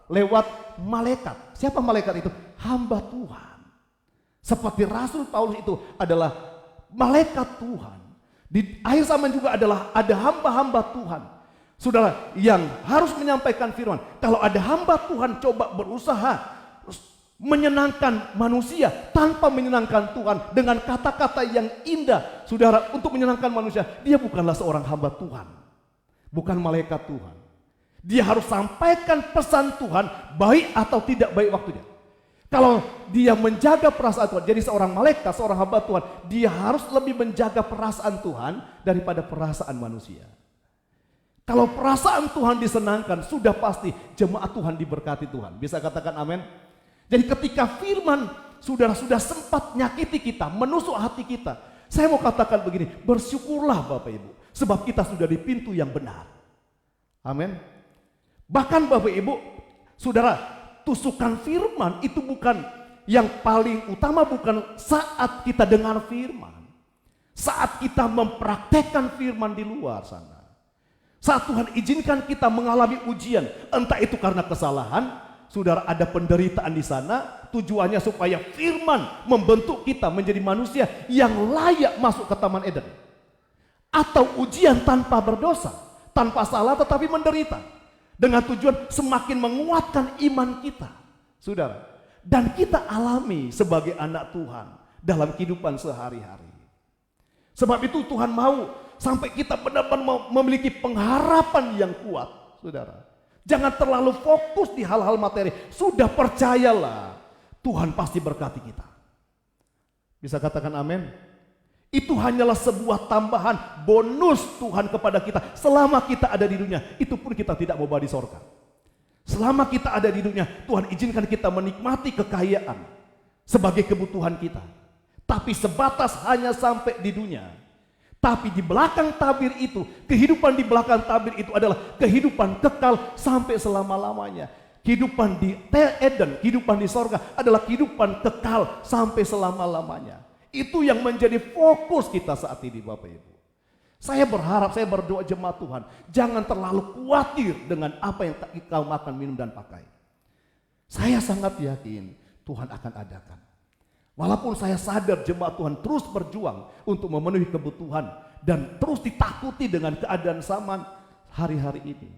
lewat malaikat. Siapa malaikat itu? Hamba Tuhan. Seperti Rasul Paulus itu adalah malaikat Tuhan. Di akhir zaman juga ada hamba-hamba Tuhan, saudara, yang harus menyampaikan firman. Kalau ada hamba Tuhan coba berusaha menyenangkan manusia tanpa menyenangkan Tuhan dengan kata-kata yang indah, saudara, untuk menyenangkan manusia, dia bukanlah seorang hamba Tuhan, bukan malaikat Tuhan. Dia harus sampaikan pesan Tuhan baik atau tidak baik waktunya. Kalau dia menjaga perasaan Tuhan, jadi seorang malaikat, seorang hamba Tuhan, dia harus lebih menjaga perasaan Tuhan daripada perasaan manusia. Kalau perasaan Tuhan disenangkan, sudah pasti jemaat Tuhan diberkati Tuhan. Bisa katakan amin? Jadi ketika firman sudah sempat nyakiti kita, menusuk hati kita, saya mau katakan begini, bersyukurlah Bapak Ibu, sebab kita sudah di pintu yang benar. Amin. Bahkan Bapak Ibu, saudara, tusukan firman itu bukan yang paling utama, bukan saat kita dengar firman, saat kita mempraktekkan firman di luar sana, saat Tuhan izinkan kita mengalami ujian, entah itu karena kesalahan, saudara, ada penderitaan di sana, tujuannya supaya firman membentuk kita menjadi manusia yang layak masuk ke Taman Eden, atau ujian tanpa berdosa, tanpa salah tetapi menderita, dengan tujuan semakin menguatkan iman kita. Saudara, dan kita alami sebagai anak Tuhan dalam kehidupan sehari-hari. Sebab itu Tuhan mau sampai kita benar-benar memiliki pengharapan yang kuat, saudara. Jangan terlalu fokus di hal-hal materi. Sudah percayalah, Tuhan pasti berkati kita. Bisa katakan amin? Itu hanyalah sebuah tambahan bonus Tuhan kepada kita selama kita ada di dunia. Itu pun kita tidak mau bawa di sorga. Selama kita ada di dunia, Tuhan izinkan kita menikmati kekayaan sebagai kebutuhan kita. Tapi sebatas hanya sampai di dunia. Tapi di belakang tabir itu, kehidupan di belakang tabir itu adalah kehidupan kekal sampai selama-lamanya. Kehidupan di Eden, kehidupan di sorga adalah kehidupan kekal sampai selama-lamanya. Itu yang menjadi fokus kita saat ini, Bapak Ibu. Saya berharap, saya berdoa jemaat Tuhan, jangan terlalu khawatir dengan apa yang kau makan, minum, dan pakai. Saya sangat yakin Tuhan akan adakan. Walaupun saya sadar jemaat Tuhan terus berjuang untuk memenuhi kebutuhan dan terus ditakuti dengan keadaan zaman hari-hari ini.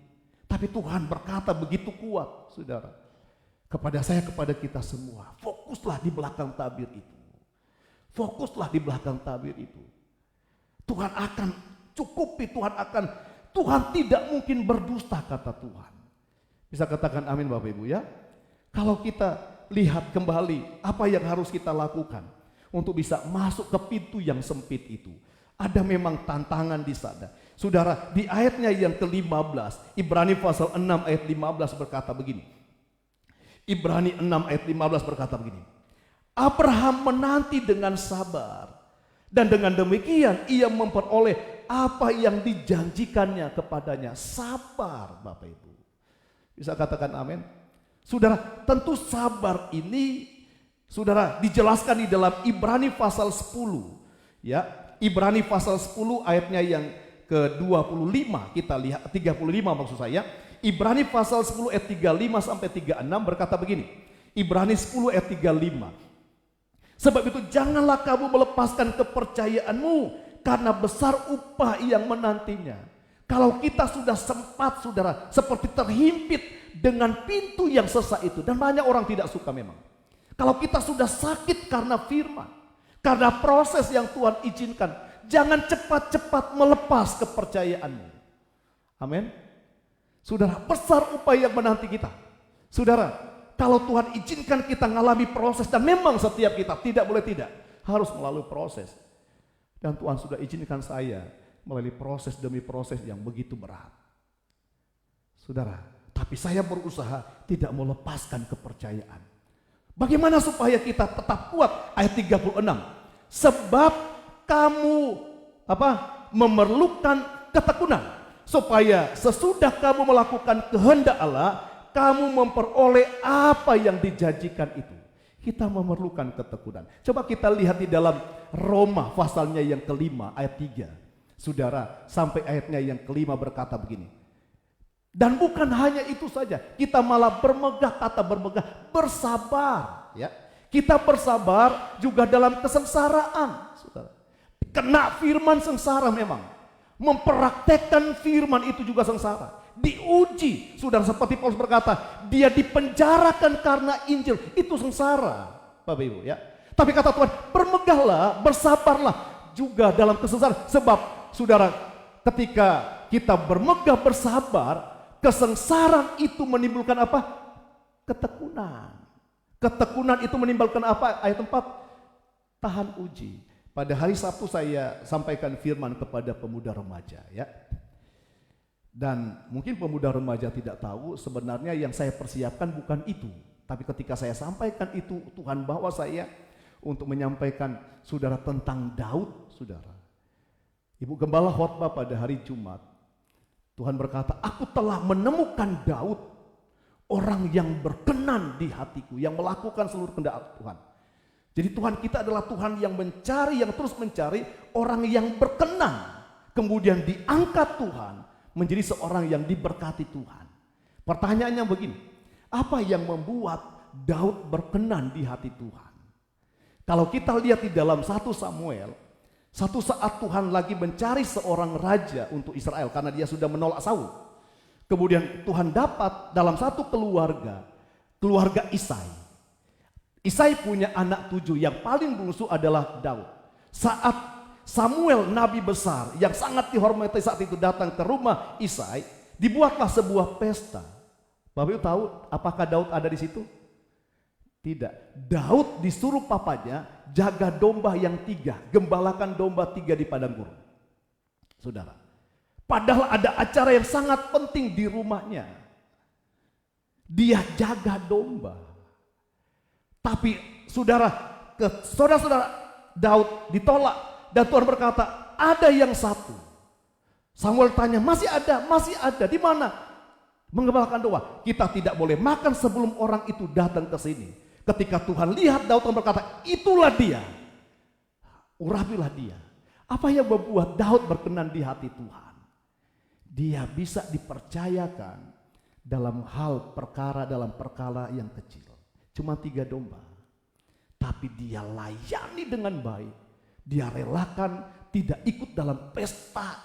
Tapi Tuhan berkata begitu kuat, saudara, kepada saya, kepada kita semua, fokuslah di belakang tabir itu. Fokuslah di belakang tabir itu. Tuhan akan cukupi, Tuhan tidak mungkin berdusta, kata Tuhan. Bisa katakan amin Bapak Ibu ya. Kalau kita lihat kembali apa yang harus kita lakukan untuk bisa masuk ke pintu yang sempit itu. Ada memang tantangan di sana. Saudara, di ayatnya yang ke-15, Ibrani pasal 6 ayat 15 berkata begini. Ibrani 6 ayat 15 berkata begini. Abraham menanti dengan sabar, dan dengan demikian ia memperoleh apa yang dijanjikannya kepadanya. Sabar, Bapak Ibu. Bisa katakan amin? Saudara, tentu sabar ini, saudara, dijelaskan di dalam Ibrani pasal 10. Ya, Ibrani pasal 10 ayatnya yang ke-25, kita lihat 35 maksud saya. Ibrani pasal 10 ayat 35 sampai 36 berkata begini. Ibrani 10 ayat 35. Sebab itu janganlah kamu melepaskan kepercayaanmu, karena besar upah yang menantinya. Kalau kita sudah sempat, saudara, seperti terhimpit dengan pintu yang sesak itu, dan banyak orang tidak suka memang. Kalau kita sudah sakit karena firman, karena proses yang Tuhan izinkan, jangan cepat-cepat melepas kepercayaanmu. Amin. Saudara, besar upah yang menanti kita. Saudara, kalau Tuhan izinkan kita mengalami proses, dan memang setiap kita tidak boleh tidak, harus melalui proses. Dan Tuhan sudah izinkan saya melalui proses demi proses yang begitu berat. Saudara, tapi saya berusaha tidak melepaskan kepercayaan. Bagaimana supaya kita tetap kuat? Ayat 36. Sebab kamu memerlukan ketekunan, supaya sesudah kamu melakukan kehendak Allah, kamu memperoleh apa yang dijanjikan itu. Kita memerlukan ketekunan. Coba kita lihat di dalam Roma pasalnya yang ke-5 ayat 3. Saudara, sampai ayatnya yang ke-5 berkata begini. Dan bukan hanya itu saja, kita malah bermegah, kata bermegah, bersabar. Ya, kita bersabar juga dalam kesengsaraan. Saudara, kena firman sengsara memang. Mempraktekkan firman itu juga sengsara. Diuji, saudara, seperti Paulus berkata, dia dipenjarakan karena Injil, itu sengsara, Bapak Ibu ya. Tapi kata Tuhan, bermegahlah, bersabarlah juga dalam kesengsaraan. Sebab saudara, ketika kita bermegah bersabar, kesengsaraan itu menimbulkan apa? Ketekunan. Ketekunan itu menimbulkan apa? Ayat 4, tahan uji. Pada hari Sabtu saya sampaikan firman kepada pemuda remaja ya. Dan mungkin pemuda remaja tidak tahu sebenarnya yang saya persiapkan bukan itu. Tapi ketika saya sampaikan itu, Tuhan bawa saya untuk menyampaikan saudara tentang Daud, saudara. Ibu Gembala khotbah pada hari Jumat. Tuhan berkata, aku telah menemukan Daud, orang yang berkenan di hatiku, yang melakukan seluruh kehendak Tuhan. Jadi Tuhan kita adalah Tuhan yang mencari, yang terus mencari orang yang berkenan. Kemudian diangkat Tuhan menjadi seorang yang diberkati Tuhan. Pertanyaannya begini, apa yang membuat Daud berkenan di hati Tuhan? Kalau kita lihat di dalam 1 Samuel, satu saat Tuhan lagi mencari seorang raja untuk Israel karena dia sudah menolak Saul. Kemudian Tuhan dapat dalam satu keluarga Isai. Isai punya anak 7, yang paling bungsu adalah Daud. Saat Samuel nabi besar yang sangat dihormati saat itu datang ke rumah Isai, dibuatlah sebuah pesta. Bapak Ibu tahu apakah Daud ada di situ? Tidak. Daud disuruh papanya jaga domba yang 3, gembalakan domba 3 di padang gurun. Saudara, padahal ada acara yang sangat penting di rumahnya. Dia jaga domba. Tapi saudara-saudara Daud ditolak dan Tuhan berkata, ada yang satu. Samuel tanya, masih ada, di mana? Menggembalakan domba. Kita tidak boleh makan sebelum orang itu datang ke sini. Ketika Tuhan lihat Daud, Tuhan berkata, itulah dia. Urapilah dia. Apa yang membuat Daud berkenan di hati Tuhan? Dia bisa dipercayakan dalam perkara yang kecil. Cuma 3 domba. Tapi dia layani dengan baik. Dia relakan tidak ikut dalam pesta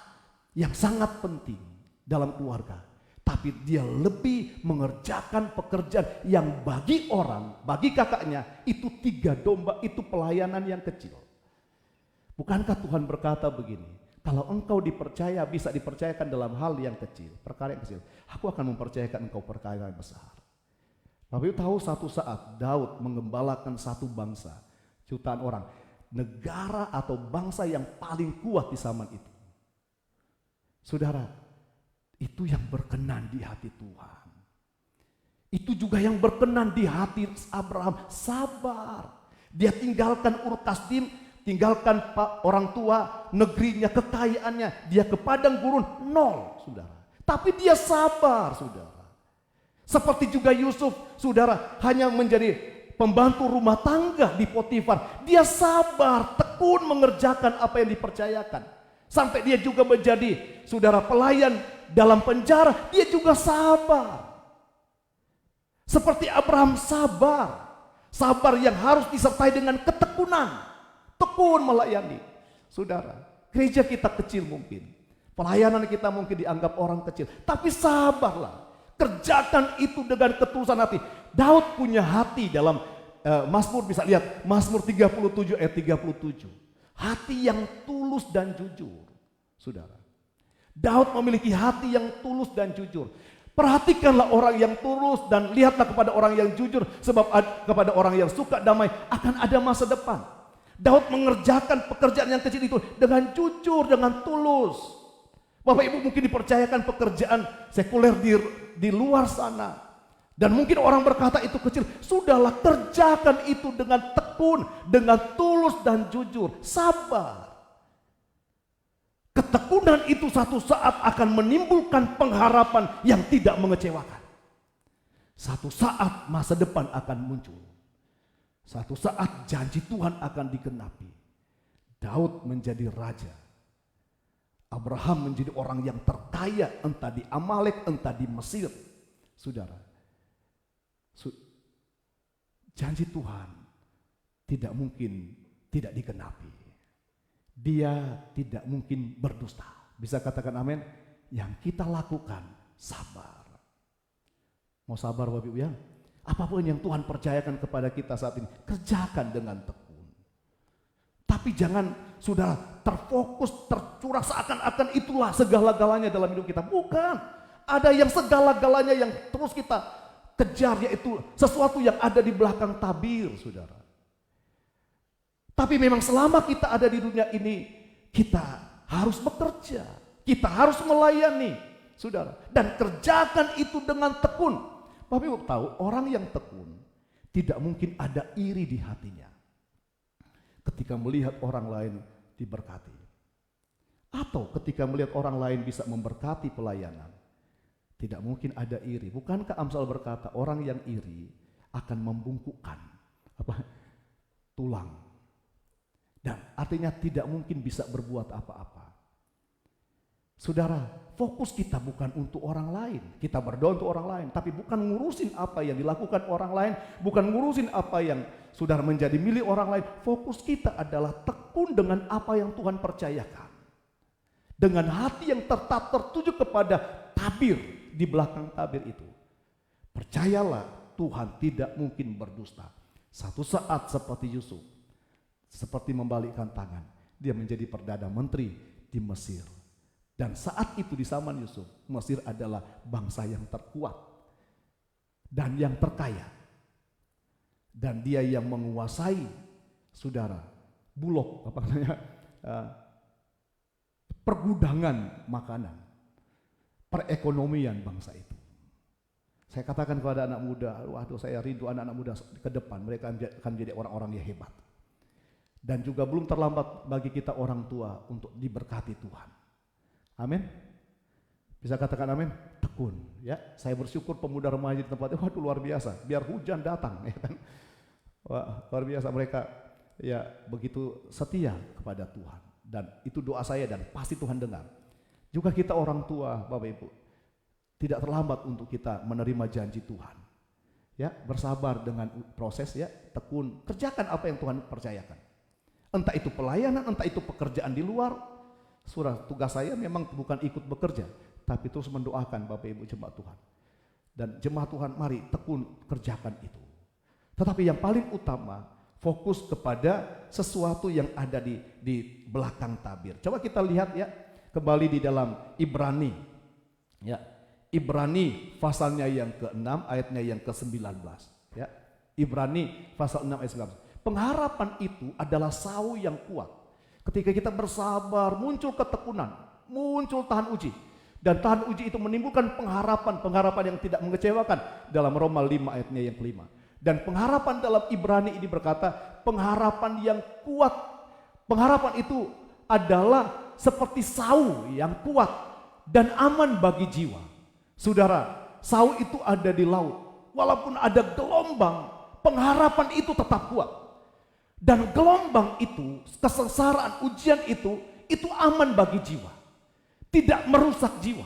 yang sangat penting dalam keluarga. Tapi dia lebih mengerjakan pekerjaan yang bagi kakaknya itu 3 domba, itu pelayanan yang kecil. Bukankah Tuhan berkata begini, kalau engkau bisa dipercayakan dalam hal yang kecil, perkara yang kecil, aku akan mempercayakan engkau perkara yang besar. Bapak Ibu tahu satu saat Daud menggembalakan satu bangsa, jutaan orang, negara atau bangsa yang paling kuat di zaman itu. Saudara, itu yang berkenan di hati Tuhan. Itu juga yang berkenan di hati Abraham, sabar. Dia tinggalkan Ur Kasdim, tinggalkan orang tua, negerinya, kekayaannya. Dia ke padang gurun, 0, saudara. Tapi dia sabar, saudara. Seperti juga Yusuf, saudara, hanya menjadi pembantu rumah tangga di Potifar. Dia sabar, tekun mengerjakan apa yang dipercayakan. Sampai dia juga menjadi, saudara, pelayan dalam penjara, dia juga sabar. Seperti Abraham sabar. Sabar yang harus disertai dengan ketekunan. Tekun melayani. Saudara, gereja kita kecil mungkin. Pelayanan kita mungkin dianggap orang kecil. Tapi sabarlah. Kerjakan itu dengan ketulusan hati. Daud punya hati dalam Mazmur, bisa lihat Mazmur 37 ayat 37. Hati yang tulus dan jujur. Saudara, Daud memiliki hati yang tulus dan jujur. Perhatikanlah orang yang tulus dan lihatlah kepada orang yang jujur, sebab kepada orang yang suka damai akan ada masa depan. Daud mengerjakan pekerjaan yang kecil itu dengan jujur, dengan tulus. Bapak Ibu mungkin dipercayakan pekerjaan sekuler di luar sana. Dan mungkin orang berkata itu kecil. Sudahlah, kerjakan itu dengan tekun, dengan tulus dan jujur. Sabar. Ketekunan itu satu saat akan menimbulkan pengharapan yang tidak mengecewakan. Satu saat masa depan akan muncul. Satu saat janji Tuhan akan digenapi. Daud menjadi raja. Abraham menjadi orang yang terkaya, entah di Amalek, entah di Mesir. Saudara, janji Tuhan tidak mungkin tidak digenapi. Dia tidak mungkin berdusta. Bisa katakan amin? Yang kita lakukan sabar. Mau sabar Bapak Ibu ya? Apapun yang Tuhan percayakan kepada kita saat ini, kerjakan dengan tekun. Tapi jangan sudah terfokus, tercurah seakan-akan itulah segala-galanya dalam hidup kita. Bukan. Ada yang segala-galanya yang terus kita kejar, yaitu sesuatu yang ada di belakang tabir, saudara. Tapi memang selama kita ada di dunia ini, kita harus bekerja, kita harus melayani, saudara. Dan kerjakan itu dengan tekun. Bapak Ibu tahu, orang yang tekun tidak mungkin ada iri di hatinya ketika melihat orang lain diberkati. Atau ketika melihat orang lain bisa memberkati pelayanan. Tidak mungkin ada iri. Bukankah Amsal berkata orang yang iri akan membungkukkan tulang. Dan artinya tidak mungkin bisa berbuat apa-apa. Saudara, fokus kita bukan untuk orang lain. Kita berdoa untuk orang lain. Tapi bukan ngurusin apa yang dilakukan orang lain. Bukan ngurusin apa yang sudah menjadi milik orang lain. Fokus kita adalah tekun dengan apa yang Tuhan percayakan. Dengan hati yang tetap tertuju kepada tabir di belakang tabir itu. Percayalah Tuhan tidak mungkin berdusta. Satu saat seperti Yusuf, seperti membalikkan tangan, dia menjadi perdana menteri di Mesir. Dan saat itu di zaman Yusuf, Mesir adalah bangsa yang terkuat dan yang terkaya. Dan dia yang menguasai, saudara, bulog, pergudangan makanan, perekonomian bangsa itu. Saya katakan kepada anak muda, waduh saya rindu anak-anak muda ke depan, mereka akan menjadi orang-orang yang hebat. Dan juga belum terlambat bagi kita orang tua untuk diberkati Tuhan. Amin. Bisa katakan amin? Tekun, ya. Saya bersyukur pemuda remaja di tempat itu, waduh luar biasa. Biar hujan datang, ya kan. Wah, luar biasa mereka, ya begitu setia kepada Tuhan. Dan itu doa saya dan pasti Tuhan dengar. Juga kita orang tua, Bapak Ibu, tidak terlambat untuk kita menerima janji Tuhan. Ya, bersabar dengan proses, ya, tekun, kerjakan apa yang Tuhan percayakan. Entah itu pelayanan, entah itu pekerjaan di luar. Surah tugas saya memang bukan ikut bekerja, tapi terus mendoakan Bapak Ibu jemaat Tuhan. Dan jemaat Tuhan, mari tekun kerjakan itu. Tetapi yang paling utama, fokus kepada sesuatu yang ada di belakang tabir. Coba kita lihat ya, kembali di dalam Ibrani. Ya, Ibrani pasalnya yang ke-6, ayatnya yang ke-19. Ya, Ibrani pasal 6 ayat 19. Pengharapan itu adalah sau yang kuat. Ketika kita bersabar, muncul ketekunan, muncul tahan uji. Dan tahan uji itu menimbulkan pengharapan yang tidak mengecewakan dalam Roma 5 ayatnya yang ke-5. Dan pengharapan dalam Ibrani ini berkata, pengharapan yang kuat. Pengharapan itu adalah seperti sau yang kuat dan aman bagi jiwa. Saudara, sau itu ada di laut. Walaupun ada gelombang, pengharapan itu tetap kuat. Dan gelombang itu, kesengsaraan, ujian itu aman bagi jiwa. Tidak merusak jiwa.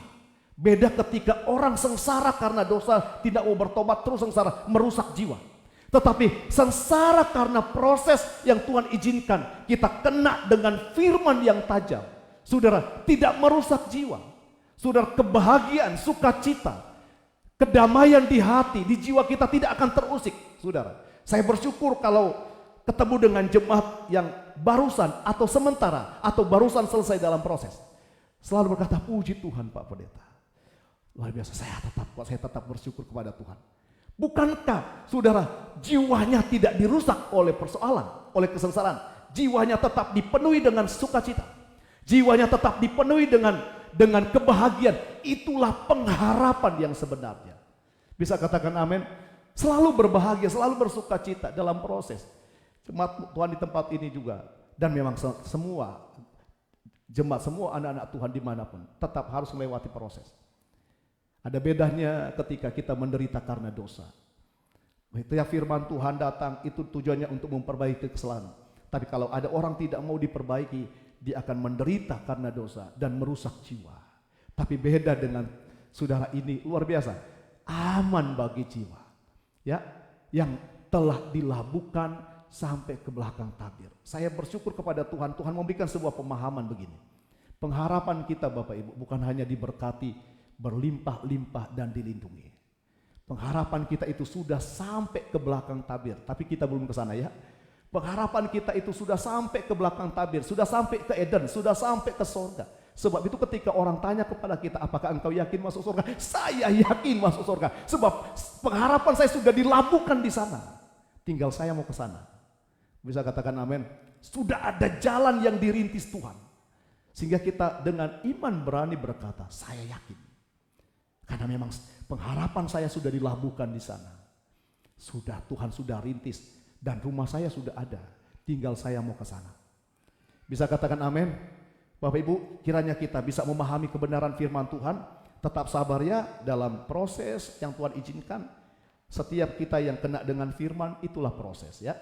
Beda ketika orang sengsara karena dosa, tidak mau bertobat, terus sengsara, merusak jiwa. Tetapi sengsara karena proses yang Tuhan izinkan, kita kena dengan firman yang tajam. Saudara, tidak merusak jiwa. Saudara, kebahagiaan, sukacita, kedamaian di hati, di jiwa kita tidak akan terusik. Saudara, saya bersyukur kalau ketemu dengan jemaat yang barusan atau sementara atau barusan selesai dalam proses. Selalu berkata, puji Tuhan Pak Pendeta. Luar biasa, saya tetap bersyukur kepada Tuhan. Bukankah saudara, jiwanya tidak dirusak oleh persoalan, oleh kesengsaraan. Jiwanya tetap dipenuhi dengan sukacita. Jiwanya tetap dipenuhi dengan kebahagiaan. Itulah pengharapan yang sebenarnya. Bisa katakan amin? Selalu berbahagia, selalu bersukacita dalam proses. Jemaat Tuhan di tempat ini juga, dan memang semua jemaat, semua anak-anak Tuhan dimanapun tetap harus melewati proses. Ada bedanya ketika kita menderita karena dosa. Itu ya, firman Tuhan datang itu tujuannya untuk memperbaiki kesalahan. Tapi kalau ada orang tidak mau diperbaiki, dia akan menderita karena dosa dan merusak jiwa. Tapi beda dengan saudara ini, luar biasa, aman bagi jiwa. Ya, yang telah dilabuhkan sampai ke belakang tabir. Saya bersyukur kepada Tuhan, Tuhan memberikan sebuah pemahaman begini. Pengharapan kita Bapak Ibu bukan hanya diberkati, berlimpah-limpah dan dilindungi. Pengharapan kita itu sudah sampai ke belakang tabir, tapi kita belum ke sana ya. Pengharapan kita itu sudah sampai ke belakang tabir, sudah sampai ke Eden, sudah sampai ke surga. Sebab itu ketika orang tanya kepada kita, apakah engkau yakin masuk surga? Saya yakin masuk surga. Sebab pengharapan saya sudah dilabuhkan di sana. Tinggal saya mau ke sana. Bisa katakan amin. Sudah ada jalan yang dirintis Tuhan. Sehingga kita dengan iman berani berkata, saya yakin. Karena memang pengharapan saya sudah dilabuhkan di sana. Tuhan sudah rintis dan rumah saya sudah ada. Tinggal saya mau ke sana. Bisa katakan amin. Bapak Ibu, kiranya kita bisa memahami kebenaran firman Tuhan. Tetap sabar ya dalam proses yang Tuhan izinkan. Setiap kita yang kena dengan firman, itulah proses ya.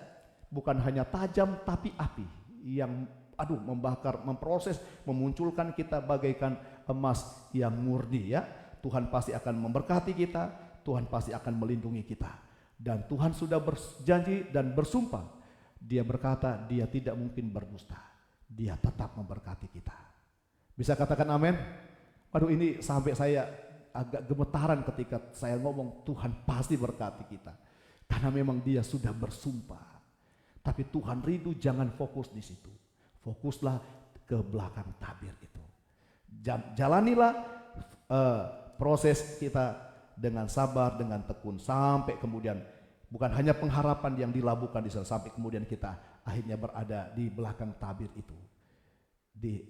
Bukan hanya tajam tapi api yang membakar, memproses, memunculkan kita bagaikan emas yang murni ya. Tuhan pasti akan memberkati kita, Tuhan pasti akan melindungi kita. Dan Tuhan sudah berjanji dan bersumpah. Dia berkata dia tidak mungkin berdusta. Dia tetap memberkati kita. Bisa katakan amin? Aduh, ini sampai saya agak gemetaran ketika saya ngomong Tuhan pasti berkati kita. Karena memang dia sudah bersumpah. Tapi Tuhan rindu jangan fokus di situ. Fokuslah ke belakang tabir itu. Jalanilah proses kita dengan sabar, dengan tekun sampai kemudian bukan hanya pengharapan yang dilabuhkan di sana, sampai kemudian kita akhirnya berada di belakang tabir itu. Di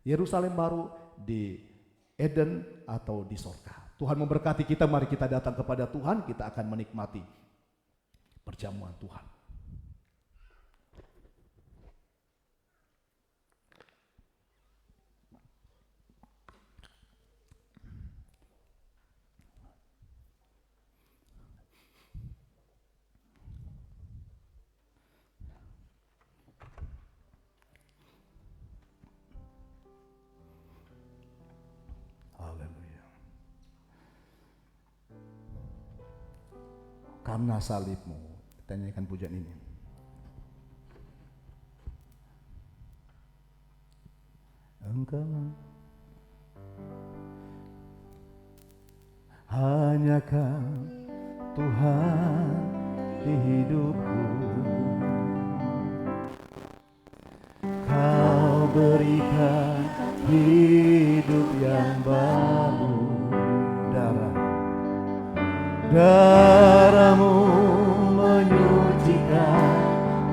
Yerusalem baru, di Eden atau di sorga. Tuhan memberkati kita, mari kita datang kepada Tuhan, kita akan menikmati perjamuan Tuhan. Karena salibmu, tanyakan pujian ini. Engkau hanyakah Tuhan di hidupku, Kau berikan hidup yang baru, darahmu menyucikan,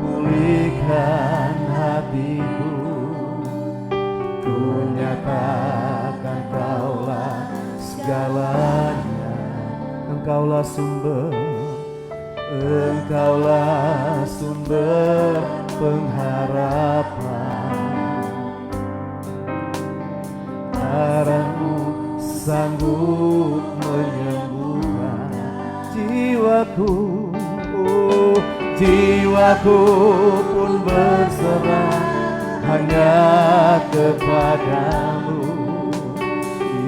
pulihkan hatiku. Ku nyatakan Kaulah segalanya, Engkaulah sumber, Engkaulah sumber pengharapan. Darahmu sanggup menyembuhkan jiwaku, oh, jiwaku pun berserah hanya kepadamu.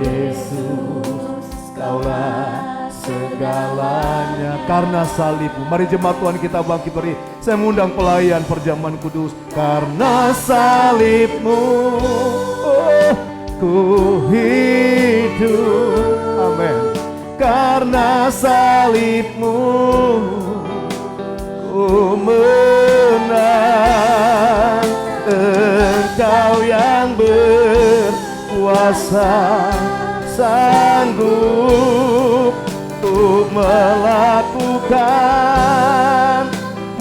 Yesus, Kaulah segalanya. Karena salibmu, mari jemaat Tuhan kita bangkit beri. Saya mengundang pelayan perjamuan kudus. Karena salibmu, oh, ku hidup. Amin. Karena salibmu, ku menang. Engkau yang berkuasa, sanggup untuk melakukan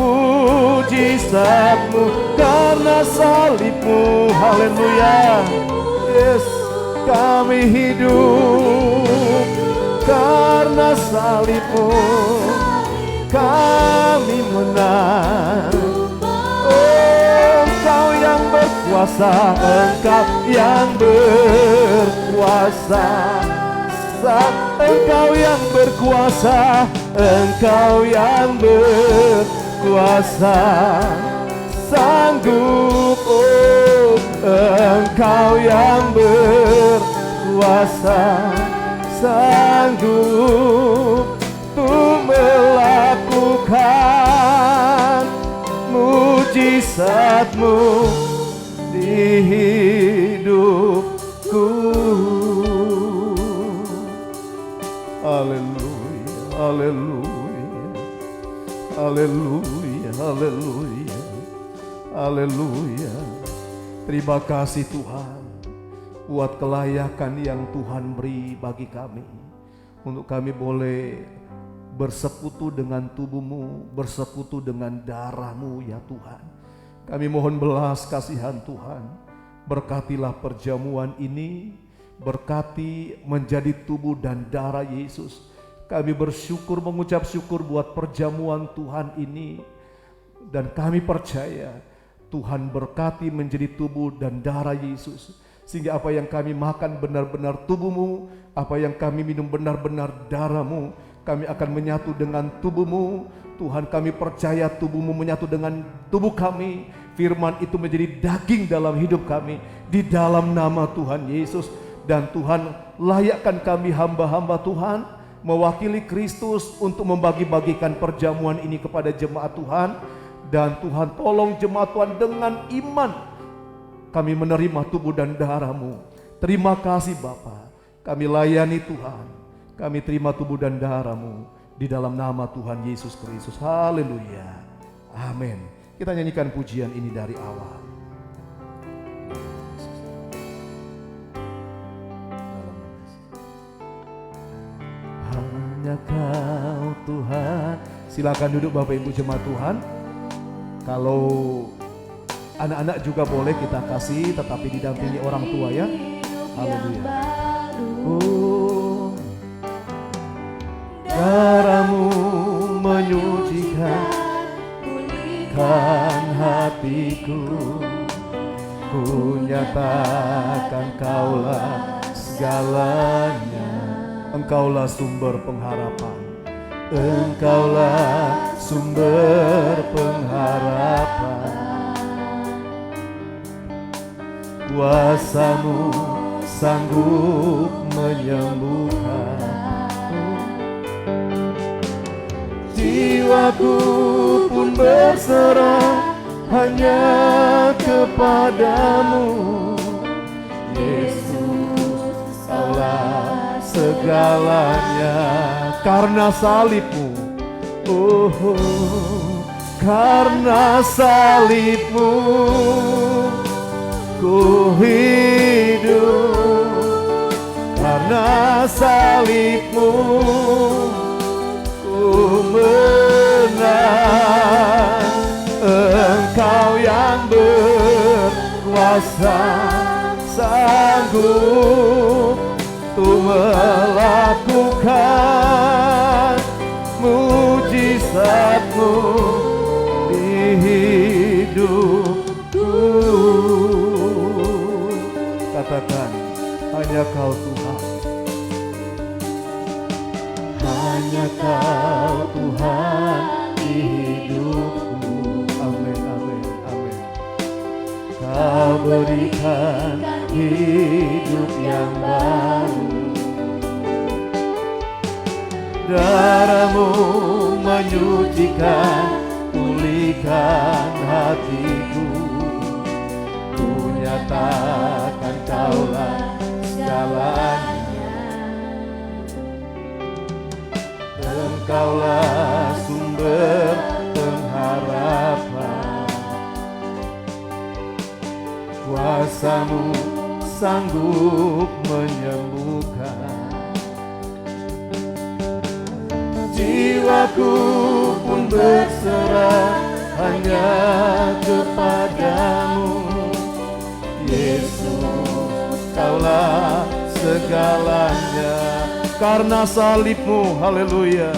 mujizatmu. Karena salibmu, haleluya. Yes, kami hidup. Karena salibmu, kami menang. Oh, Engkau yang berkuasa, Engkau yang berkuasa, Engkau yang berkuasa, Engkau yang berkuasa, sanggup, oh, Engkau yang berkuasa, sanggup untuk melakukan mujizatmu di hidupku. Haleluya, haleluya, haleluya, haleluya, haleluya. Terima kasih Tuhan buat kelayakan yang Tuhan beri bagi kami, untuk kami boleh bersekutu dengan tubuh-Mu, bersekutu dengan darah-Mu ya Tuhan. Kami mohon belas kasihan Tuhan, berkatilah perjamuan ini, berkati menjadi tubuh dan darah Yesus. Kami bersyukur, mengucap syukur buat perjamuan Tuhan ini, dan kami percaya Tuhan berkati menjadi tubuh dan darah Yesus, sehingga apa yang kami makan benar-benar tubuh-Mu, apa yang kami minum benar-benar darah-Mu. Kami akan menyatu dengan tubuh-Mu. Tuhan, kami percaya tubuh-Mu menyatu dengan tubuh kami. Firman itu menjadi daging dalam hidup kami, di dalam nama Tuhan Yesus. Dan Tuhan, layakkan kami hamba-hamba Tuhan, mewakili Kristus untuk membagi-bagikan perjamuan ini kepada jemaat Tuhan. Dan Tuhan, tolong jemaat Tuhan dengan iman kami menerima tubuh dan darah-Mu. Terima kasih Bapa, kami layani Tuhan, kami terima tubuh dan darah-Mu di dalam nama Tuhan Yesus Kristus. Haleluya. Amin. Kita nyanyikan pujian ini dari awal. Hanya Kau Tuhan. Silakan duduk Bapak Ibu jemaat Tuhan. Kalau anak-anak juga boleh kita kasih, tetapi didampingi orang tua ya. Haleluya. Oh, darahmu menyucikan kan hatiku, ku nyatakan Kaulah segalanya. Engkaulah sumber pengharapan, Engkaulah sumber pengharapan. Kuasa-Mu sanggup menyembuhkan. Jiwaku pun berserah hanya kepadamu, Yesus, Kaulah segalanya. Karena salib-Mu, oh, karena salib-Mu ku hidup, karena salib-Mu ku menang. Engkau yang berkuasa, sanggup untuk melakukan mujizat-Mu di hidupku. Katakan, hanya Kau Tuhan, hanya Kau Tuhan di hidupku. Amin, amin, amin. Kau berikan hidup yang baru, darah-Mu menyucikan, pulihkan hatiku, ku nyatakan Kaulah segalanya. Engkaulah sumber pengharapan, kuasa-Mu sanggup menyembuhkan. Jiwaku pun berserah hanya kepadamu, Yesus, Kaulah segalanya. Karena salib-Mu, haleluya,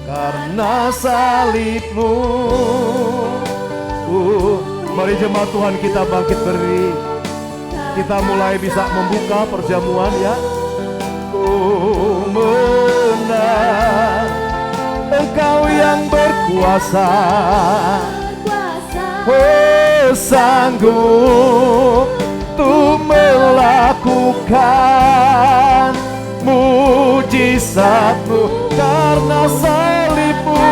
karena salib-Mu. Mari jemaat Tuhan kita bangkit berdiri. Kita mulai bisa membuka perjamuan ya. Ku menang, Engkau yang berkuasa, oh, sanggup untuk melakukan mujizat-Mu. Karena salib-Mu,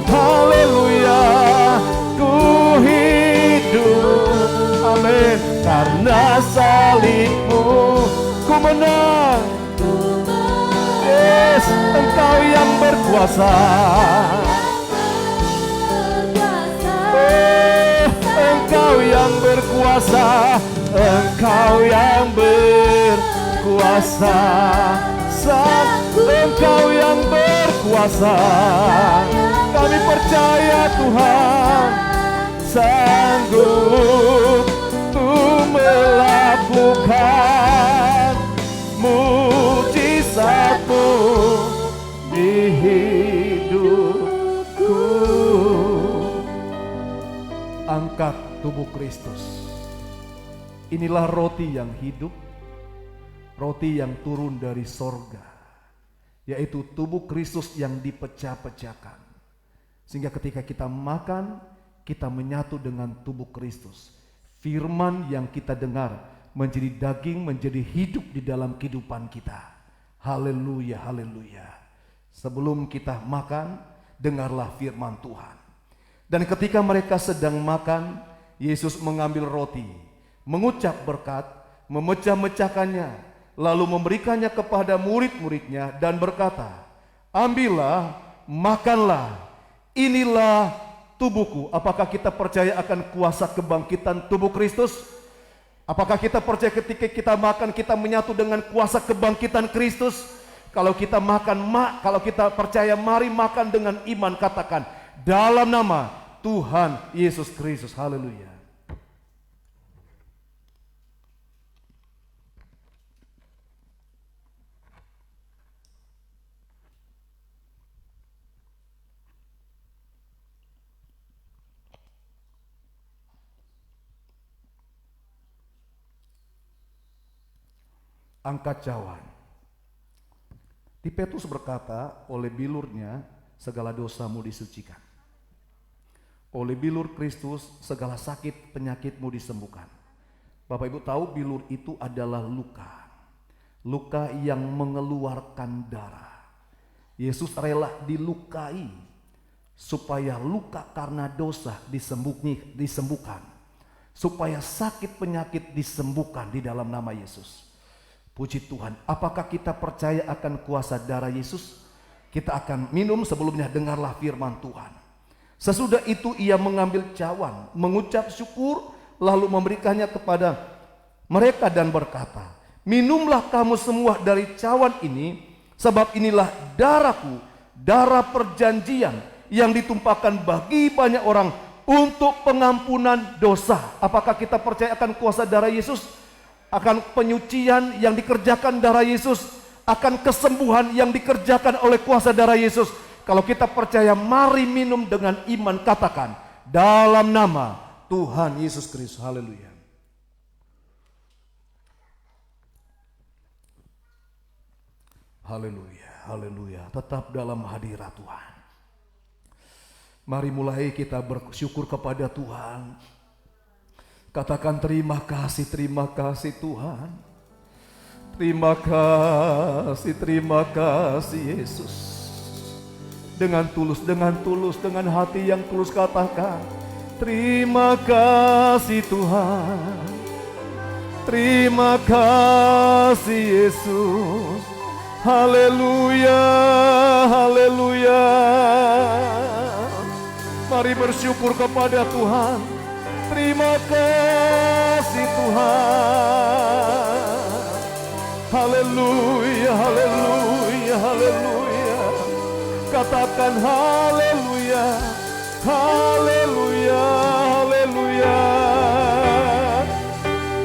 haleluya, ku hidup. Amin. Karena salib-Mu ku menang. Yes, Engkau yang berkuasa, Engkau yang berkuasa, Engkau yang berkuasa, Engkau yang berkuasa. Kami percaya Tuhan sanggup untuk melakukan mujizat-Mu di hidupku. Angkat tubuh Kristus. Inilah roti yang hidup, roti yang turun dari sorga, yaitu tubuh Kristus yang dipecah-pecahkan. Sehingga ketika kita makan, kita menyatu dengan tubuh Kristus. Firman yang kita dengar menjadi daging, menjadi hidup di dalam kehidupan kita. Haleluya, haleluya. Sebelum kita makan, dengarlah firman Tuhan. Dan ketika mereka sedang makan, Yesus mengambil roti, mengucap berkat, memecah-mecahkannya, lalu memberikannya kepada murid-muridnya dan berkata, ambillah, makanlah, inilah tubuhku. Apakah kita percaya akan kuasa kebangkitan tubuh Kristus? Apakah kita percaya ketika kita makan kita menyatu dengan kuasa kebangkitan Kristus? Kalau kita makan, kalau kita percaya, mari makan dengan iman, katakan dalam nama Tuhan Yesus Kristus. Haleluya. Angkat cawan. Di Petrus berkata, oleh bilurnya segala dosamu disucikan. Oleh bilur Kristus segala sakit penyakitmu disembuhkan. Bapak Ibu tahu bilur itu adalah luka. Luka yang mengeluarkan darah. Yesus rela dilukai supaya luka karena dosa disembuhkan. Supaya sakit penyakit disembuhkan di dalam nama Yesus. Puji Tuhan, apakah kita percaya akan kuasa darah Yesus? Kita akan minum, sebelumnya dengarlah firman Tuhan. Sesudah itu ia mengambil cawan, mengucap syukur, lalu memberikannya kepada mereka dan berkata, minumlah kamu semua dari cawan ini, sebab inilah darahku, darah perjanjian yang ditumpahkan bagi banyak orang untuk pengampunan dosa. Apakah kita percaya akan kuasa darah Yesus? Akan penyucian yang dikerjakan darah Yesus, akan kesembuhan yang dikerjakan oleh kuasa darah Yesus. Kalau kita percaya, mari minum dengan iman, katakan dalam nama Tuhan Yesus Kristus. Haleluya. Haleluya, haleluya. Tetap dalam hadirat Tuhan. Mari mulai kita bersyukur kepada Tuhan. Katakan terima kasih Tuhan. Terima kasih Yesus. Dengan tulus, dengan hati yang tulus katakan, terima kasih Tuhan. Terima kasih Yesus. Haleluya, haleluya. Mari bersyukur kepada Tuhan. Terima kasih Tuhan. Haleluya, haleluya, haleluya. Katakan haleluya, haleluya, haleluya.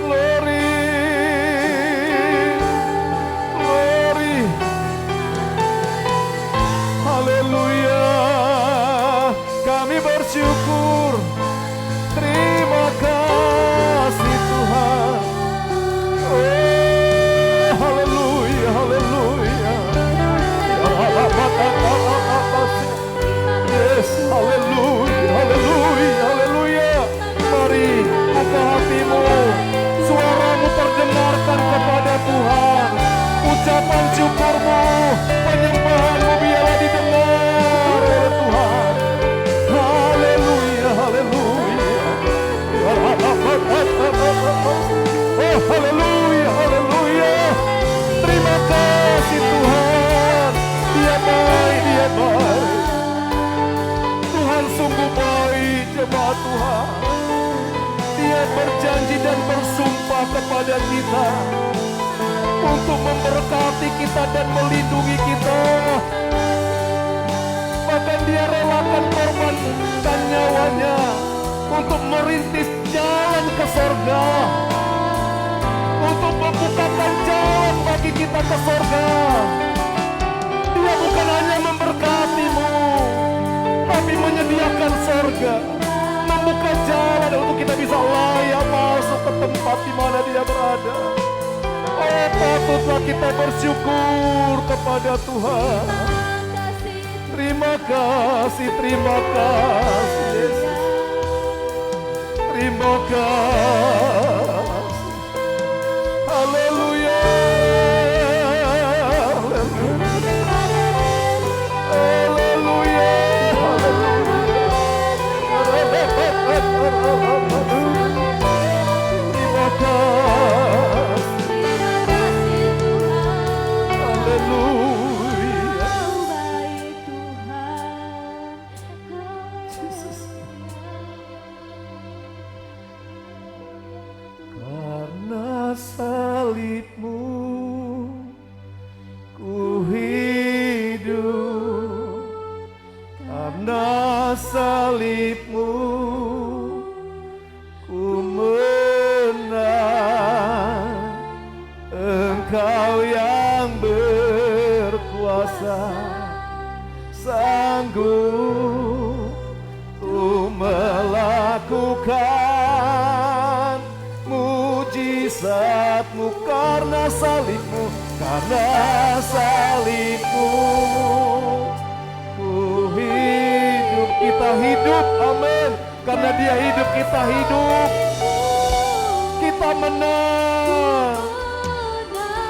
Glory, glory. Haleluya. Kami bersyukur. Terima kasih Tuhan. Oh, haleluya, haleluya. Yes, haleluya, haleluya, haleluya. Mari buka hatimu, suaramu terdengarkan kepada Tuhan. Ucapan syukurmu, penyembahanmu biarlah didengar oleh Tuhan. Haleluya, haleluya. Oh, haleluya, haleluya. Terima kasih Tuhan. Dia baik, dia baik. Tuhan sungguh baik, jemaat Tuhan. Dia berjanji dan bersumpah kepada kita untuk memberkati kita dan melindungi kita. Bahkan dia relakan korbankan nyawanya untuk merintis jalan ke surga, untuk membukakan jalan bagi kita ke surga. Dia bukan hanya memberkatimu, tapi menyediakan surga, membuka jalan untuk kita bisa layak masuk ke tempat di mana dia berada. Oh, patutlah kita bersyukur kepada Tuhan. Terima kasih Yesus. Terima kasih. Haleluya. Haleluya. Terima kasih. salibmu, ku hidup karena salibmu, ku menang. Engkau yang berkuasa, sanggup untuk melakukan mujizatmu karena salibmu, karena salibmu. Ku hidup, kita hidup, amin. Karena dia hidup, kita hidup. Kita menang.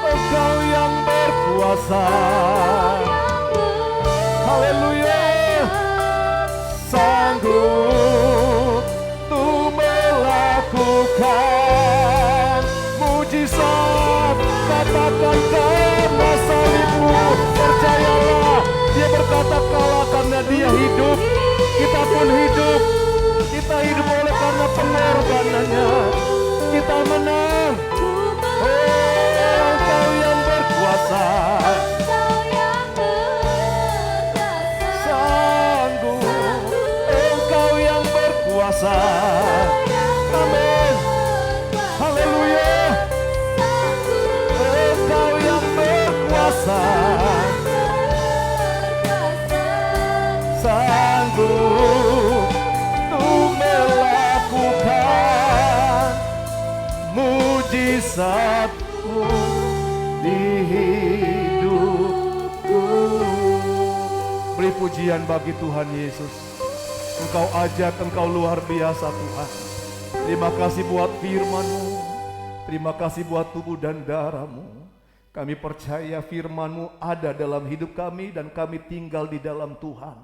Engkau yang berkuasa, haleluya, sanggup untuk melakukan mujizat. Katakan karena salibmu, percayalah. Dia berkata kalah karena dia hidup, kita pun hidup. Kita hidup oleh karena pengorbanannya. Kita menang. Engkau yang berkuasa, sanggup. Engkau yang berkuasa, amin, haleluya. Engkau yang berkuasa, sanggup untuk melakukan mujizatmu di hidupku. Beri pujian bagi Tuhan Yesus. Engkau ajak, engkau luar biasa Tuhan. Terima kasih buat firman-Mu. Terima kasih buat tubuh dan darah-Mu. Kami percaya firman-Mu ada dalam hidup kami dan kami tinggal di dalam Tuhan.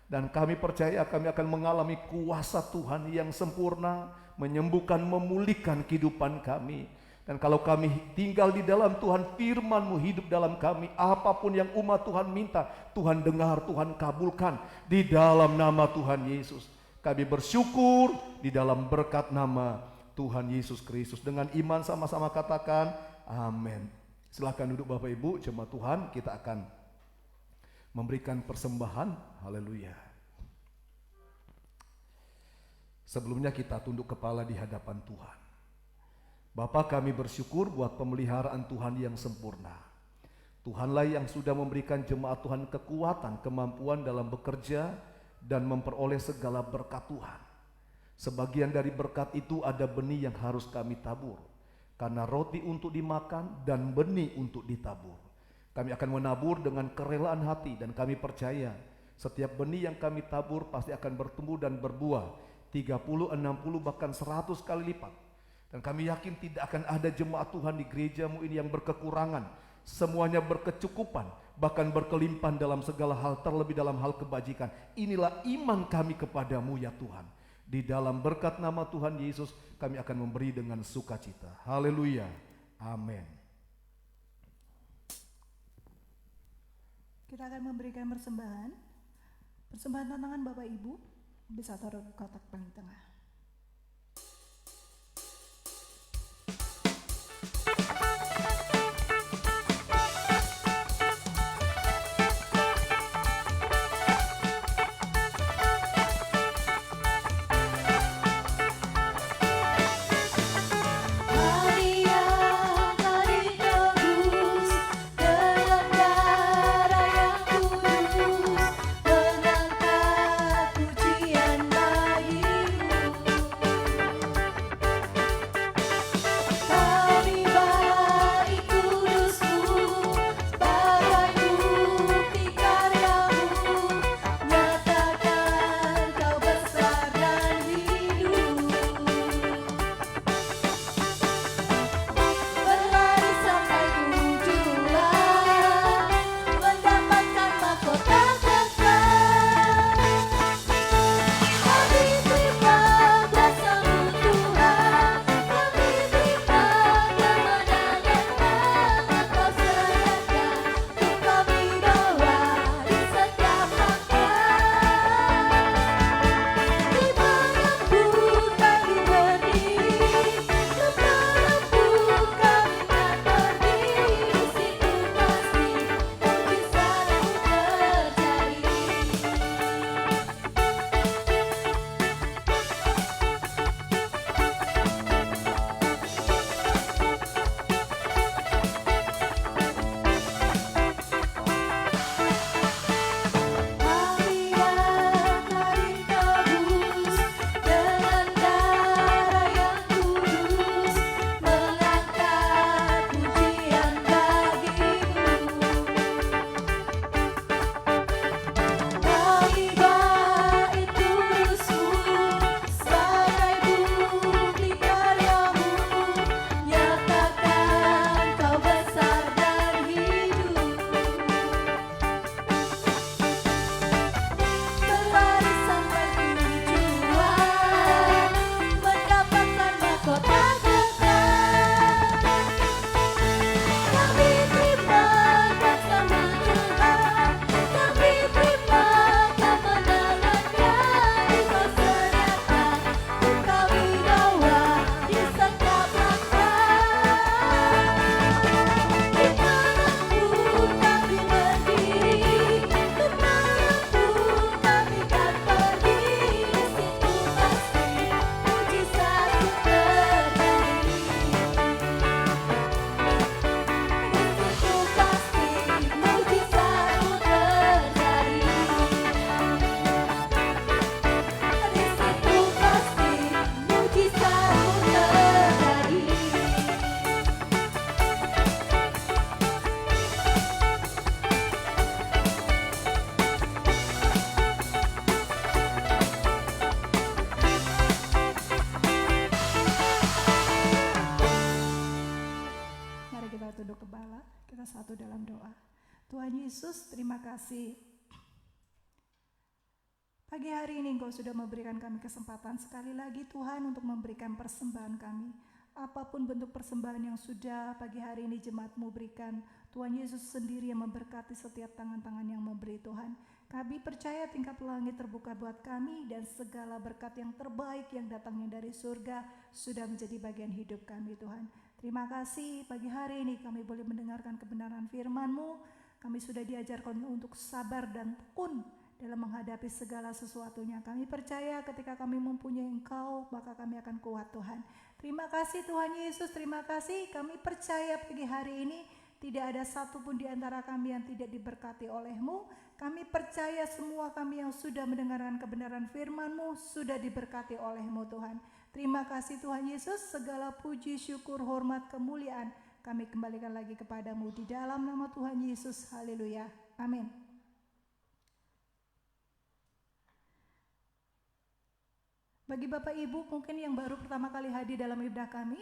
Dan kami percaya kami akan mengalami kuasa Tuhan yang sempurna, menyembuhkan, memulihkan kehidupan kami. Dan kalau kami tinggal di dalam Tuhan, firman-Mu hidup dalam kami. Apapun yang umat Tuhan minta, Tuhan dengar, Tuhan kabulkan. Di dalam nama Tuhan Yesus. Kami bersyukur di dalam berkat nama Tuhan Yesus Kristus. Dengan iman sama-sama katakan, amin. Silakan duduk Bapak Ibu, jemaat Tuhan, kita akan memberikan persembahan. Haleluya. Sebelumnya kita tunduk kepala di hadapan Tuhan. Bapa, kami bersyukur buat pemeliharaan Tuhan yang sempurna. Tuhanlah yang sudah memberikan jemaat Tuhan kekuatan, kemampuan dalam bekerja dan memperoleh segala berkat Tuhan. Sebagian dari berkat itu ada benih yang harus kami tabur. Karena roti untuk dimakan dan benih untuk ditabur. Kami akan menabur dengan kerelaan hati dan kami percaya setiap benih yang kami tabur pasti akan bertumbuh dan berbuah 30, 60 bahkan 100 kali lipat. Dan kami yakin tidak akan ada jemaat Tuhan di gerejamu ini yang berkekurangan. Semuanya berkecukupan, bahkan berkelimpahan dalam segala hal, terlebih dalam hal kebajikan. Inilah iman kami kepadamu ya Tuhan. Di dalam berkat nama Tuhan Yesus kami akan memberi dengan sukacita. Haleluya. Amin. Kita akan memberikan persembahan. Persembahan tantangan Bapak Ibu bisa taruh di kotak paling tengah. Pujian bagimu. tunduk kepala, kita satu dalam doa. Tuhan Yesus, terima kasih. Pagi hari ini Engkau sudah memberikan kami kesempatan sekali lagi Tuhan untuk memberikan persembahan kami. Apapun bentuk persembahan yang sudah pagi hari ini jemaat-Mu berikan, Tuhan Yesus sendiri yang memberkati setiap tangan-tangan yang memberi Tuhan. Kami percaya tingkap langit terbuka buat kami dan segala berkat yang terbaik yang datangnya dari surga sudah menjadi bagian hidup kami Tuhan. Terima kasih pagi hari ini kami boleh mendengarkan kebenaran firman-Mu. Kami sudah diajarkan untuk sabar dan tekun dalam menghadapi segala sesuatunya. Kami percaya ketika kami mempunyai Engkau, maka kami akan kuat Tuhan. Terima kasih Tuhan Yesus, terima kasih. Kami percaya pagi hari ini tidak ada satupun di antara kami yang tidak diberkati oleh-Mu. Kami percaya semua kami yang sudah mendengarkan kebenaran firman-Mu sudah diberkati oleh-Mu Tuhan. Terima kasih Tuhan Yesus, segala puji, syukur, hormat, kemuliaan kami kembalikan lagi kepadamu di dalam nama Tuhan Yesus. Haleluya. Amin. Bagi Bapak Ibu mungkin yang baru pertama kali hadir dalam ibadah kami,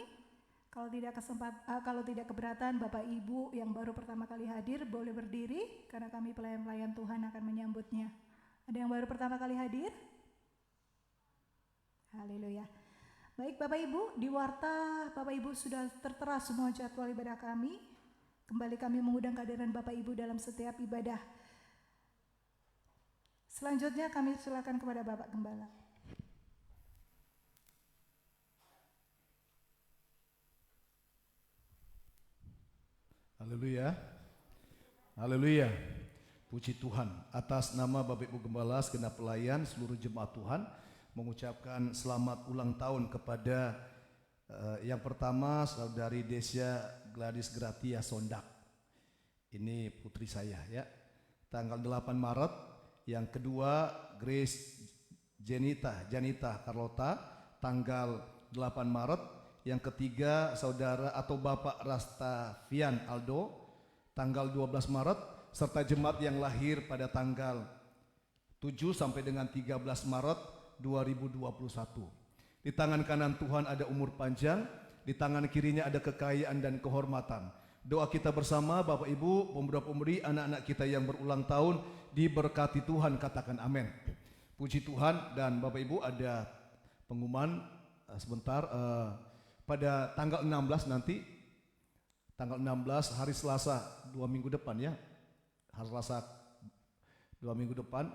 kalau tidak keberatan Bapak Ibu yang baru pertama kali hadir boleh berdiri karena kami pelayan-pelayan Tuhan akan menyambutnya. Ada yang baru pertama kali hadir? Haleluya. Baik Bapak Ibu, di warta Bapak Ibu sudah tertera semua jadwal ibadah kami. Kembali kami mengundang kehadiran Bapak Ibu dalam setiap ibadah. Selanjutnya kami silakan kepada Bapak Gembala. Haleluya. Haleluya. Puji Tuhan. Atas nama Bapak Ibu Gembala, segenap pelayan, seluruh jemaat Tuhan mengucapkan selamat ulang tahun kepada yang pertama Saudari Desya Gladys Gratia Sondak. Ini putri saya ya. Tanggal 8 Maret. Yang kedua Grace Janita Carlota tanggal 8 Maret. Yang ketiga saudara atau Bapak Rastavian Aldo tanggal 12 Maret serta jemaat yang lahir pada tanggal 7 sampai dengan 13 Maret 2021. Di tangan kanan Tuhan ada umur panjang, di tangan kirinya ada kekayaan dan kehormatan. Doa kita bersama Bapak Ibu, pemuda-pemudi, anak-anak kita yang berulang tahun diberkati Tuhan, katakan amin. Puji Tuhan. Dan Bapak Ibu ada pengumuman sebentar. Pada tanggal 16 nanti, tanggal 16 hari Selasa 2 minggu depan ya, hari Selasa 2 minggu depan,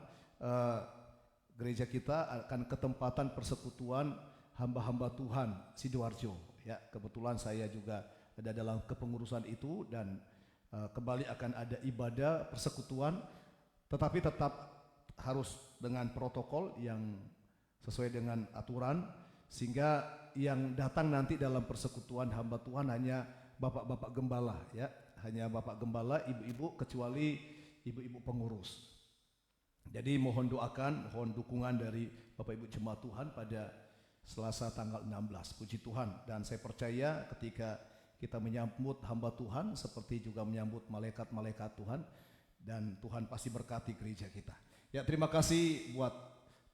gereja kita akan ketempatan persekutuan hamba-hamba Tuhan Sidoarjo. Ya, kebetulan saya juga ada dalam kepengurusan itu dan kembali akan ada ibadah persekutuan, tetapi tetap harus dengan protokol yang sesuai dengan aturan, sehingga yang datang nanti dalam persekutuan hamba Tuhan hanya bapak-bapak gembala ya, hanya bapak gembala, ibu-ibu, kecuali ibu-ibu pengurus. Jadi mohon doakan, mohon dukungan dari Bapak Ibu jemaat Tuhan pada Selasa tanggal 16. Puji Tuhan. Dan saya percaya ketika kita menyambut hamba Tuhan seperti juga menyambut malaikat-malaikat Tuhan, dan Tuhan pasti berkati gereja kita. Ya, terima kasih buat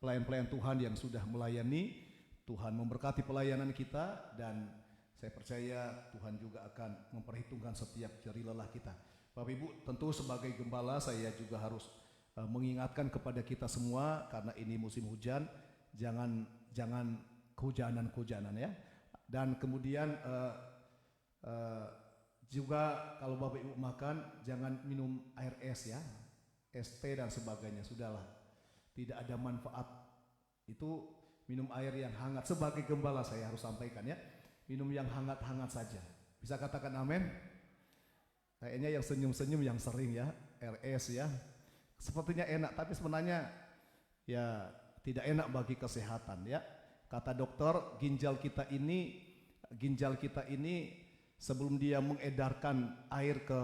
pelayan-pelayan Tuhan yang sudah melayani. Tuhan memberkati pelayanan kita dan saya percaya Tuhan juga akan memperhitungkan setiap jeri lelah kita. Bapak Ibu, tentu sebagai gembala saya juga harus mengingatkan kepada kita semua karena ini musim hujan, jangan kehujanan ya. Dan kemudian juga kalau Bapak Ibu makan jangan minum air es ya, es teh dan sebagainya, sudahlah, tidak ada manfaat. Itu minum air yang hangat. Sebagai gembala saya harus sampaikan ya, minum yang hangat-hangat saja. Bisa katakan amin? Kayaknya yang senyum-senyum yang sering ya, RS ya. Sepertinya enak, tapi sebenarnya ya tidak enak bagi kesehatan ya. Kata dokter, ginjal kita ini sebelum dia mengedarkan air ke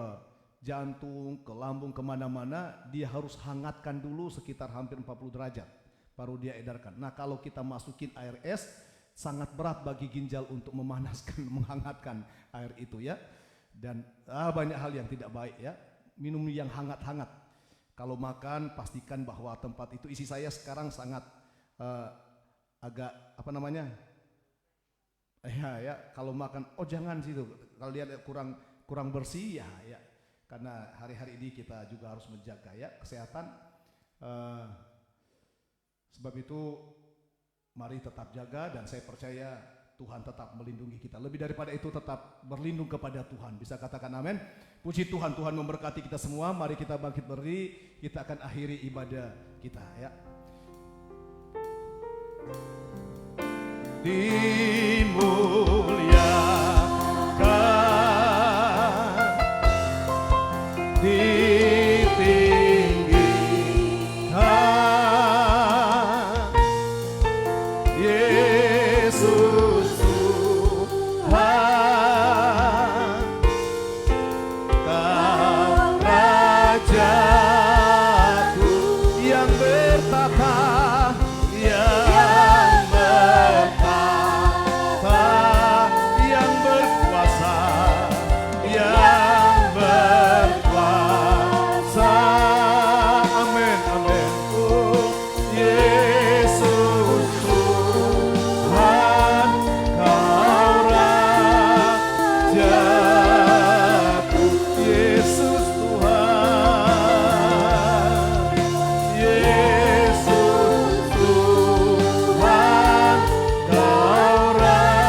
jantung, ke lambung, kemana-mana, dia harus hangatkan dulu sekitar hampir 40 derajat. Baru dia edarkan. Nah, kalau kita masukin air es, sangat berat bagi ginjal untuk memanaskan, menghangatkan air itu ya. Dan banyak hal yang tidak baik ya. Minum yang hangat-hangat. Kalau makan, pastikan bahwa tempat itu, isi saya sekarang sangat agak ya, kalau makan, jangan situ. Kalau dia kurang kurang bersih ya, karena hari-hari ini kita juga harus menjaga ya kesehatan. Sebab itu mari tetap jaga, dan saya percaya Tuhan tetap melindungi kita. Lebih daripada itu, tetap berlindung kepada Tuhan. Bisa katakan amin? Puji Tuhan, Tuhan memberkati kita semua. Mari kita bangkit berdiri, kita akan akhiri ibadah kita ya. Dimuliakan, ditinggikan, Yesus Tuhan, Kau Rajaku yang bertata, yang berkuasa, yang berkuasa. Amin, amin. Oh, Yesus Tuhan, Kau Rajaku. Yesus Tuhan, Yesus Tuhan, Kau Rajaku.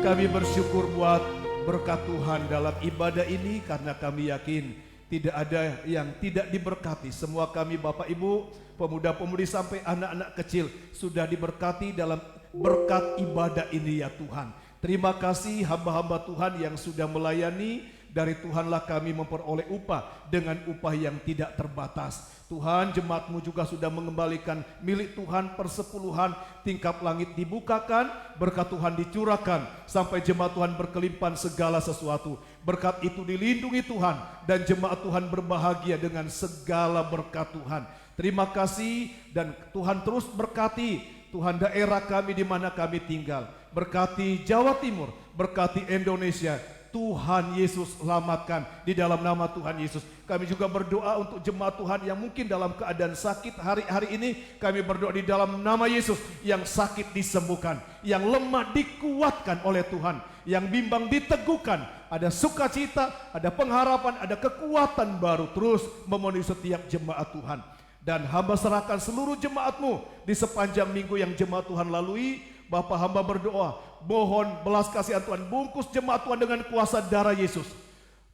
Kami bersyukur buat berkat Tuhan dalam ibadah ini, karena kami yakin tidak ada yang tidak diberkati. Semua kami Bapak Ibu, pemuda-pemudi sampai anak-anak kecil sudah diberkati dalam berkat ibadah ini ya Tuhan. Terima kasih hamba-hamba Tuhan yang sudah melayani. Dari Tuhanlah kami memperoleh upah dengan upah yang tidak terbatas. Tuhan, jemaat-Mu juga sudah mengembalikan milik Tuhan persepuluhan, tingkap langit dibukakan, berkat Tuhan dicurahkan, sampai jemaat Tuhan berkelimpahan segala sesuatu. Berkat itu dilindungi Tuhan, dan jemaat Tuhan berbahagia dengan segala berkat Tuhan. Terima kasih, dan Tuhan terus berkati Tuhan daerah kami di mana kami tinggal. Berkati Jawa Timur, berkati Indonesia. Tuhan Yesus selamatkan di dalam nama Tuhan Yesus. Kami juga berdoa untuk jemaat Tuhan yang mungkin dalam keadaan sakit hari-hari ini. Kami berdoa di dalam nama Yesus, yang sakit disembuhkan, yang lemah dikuatkan oleh Tuhan, yang bimbang diteguhkan. Ada sukacita, ada pengharapan, ada kekuatan baru terus memenuhi setiap jemaat Tuhan. Dan hamba serahkan seluruh jemaat-Mu di sepanjang minggu yang jemaat Tuhan lalui. Bapa, hamba berdoa, mohon belas kasihan Tuhan, bungkus jemaat Tuhan dengan kuasa darah Yesus.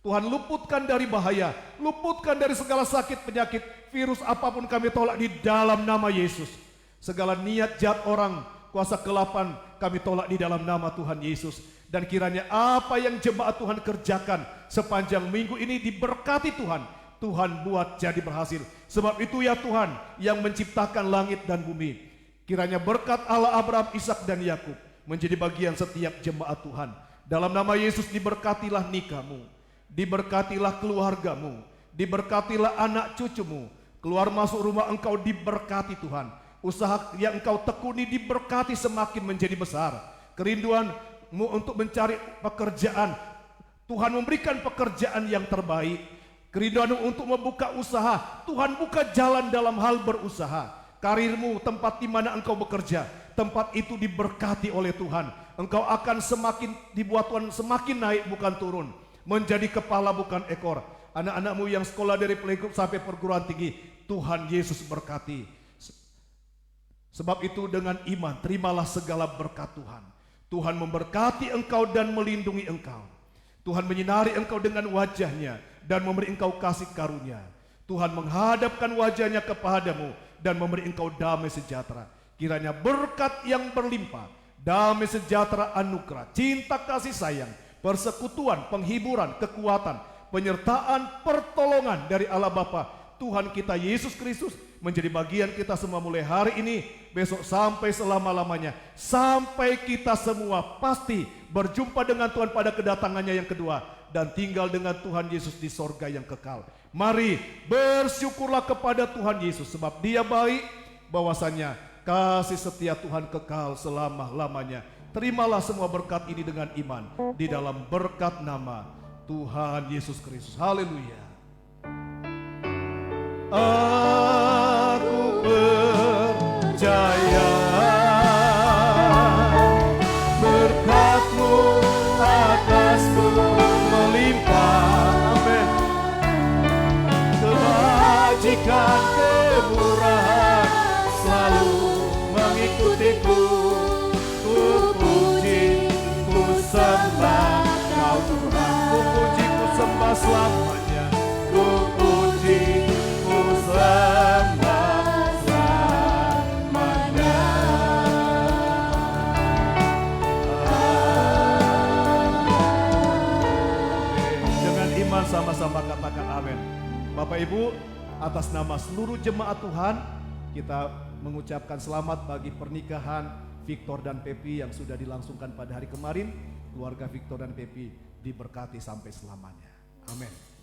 Tuhan, luputkan dari bahaya, luputkan dari segala sakit, penyakit, virus apapun kami tolak di dalam nama Yesus. Segala niat jahat orang, kuasa kegelapan kami tolak di dalam nama Tuhan Yesus. Dan kiranya apa yang jemaat Tuhan kerjakan sepanjang minggu ini diberkati Tuhan. Tuhan buat jadi berhasil. Sebab itu ya Tuhan yang menciptakan langit dan bumi. Kiranya berkat Allah Abraham, Ishak dan Yakub menjadi bagian setiap jemaat Tuhan. Dalam nama Yesus diberkatilah nikahmu, diberkatilah keluargamu, diberkatilah anak cucumu. Keluar masuk rumah engkau diberkati Tuhan. Usaha yang engkau tekuni diberkati semakin menjadi besar. Kerinduanmu untuk mencari pekerjaan, Tuhan memberikan pekerjaan yang terbaik. Kerinduanmu untuk membuka usaha, Tuhan buka jalan dalam hal berusaha. Karirmu, tempat di mana engkau bekerja, tempat itu diberkati oleh Tuhan. Engkau akan semakin dibuat Tuhan semakin naik bukan turun, menjadi kepala bukan ekor. Anak-anakmu yang sekolah dari playgroup sampai perguruan tinggi, Tuhan Yesus berkati. Sebab itu dengan iman terimalah segala berkat Tuhan. Tuhan memberkati engkau dan melindungi engkau. Tuhan menyinari engkau dengan wajahnya dan memberi engkau kasih karunia. Tuhan menghadapkan wajahnya kepadamu dan memberi engkau damai sejahtera. Kiranya berkat yang berlimpah, damai sejahtera, anugerah, cinta kasih sayang, persekutuan, penghiburan, kekuatan, penyertaan, pertolongan dari Allah Bapa, Tuhan kita Yesus Kristus menjadi bagian kita semua mulai hari ini, besok sampai selama-lamanya. Sampai kita semua pasti berjumpa dengan Tuhan pada kedatangannya yang kedua dan tinggal dengan Tuhan Yesus di sorga yang kekal. Mari bersyukurlah kepada Tuhan Yesus sebab Dia baik, bahwasanya kasih setia Tuhan kekal selama-lamanya. Terimalah semua berkat ini dengan iman di dalam berkat nama Tuhan Yesus Kristus. Haleluya. Aku percaya berkat bersama-sama katakan amin. Bapak Ibu, atas nama seluruh jemaat Tuhan, kita mengucapkan selamat bagi pernikahan Victor dan Pepi yang sudah dilangsungkan pada hari kemarin. Keluarga Victor dan Pepi diberkati sampai selamanya. Amin.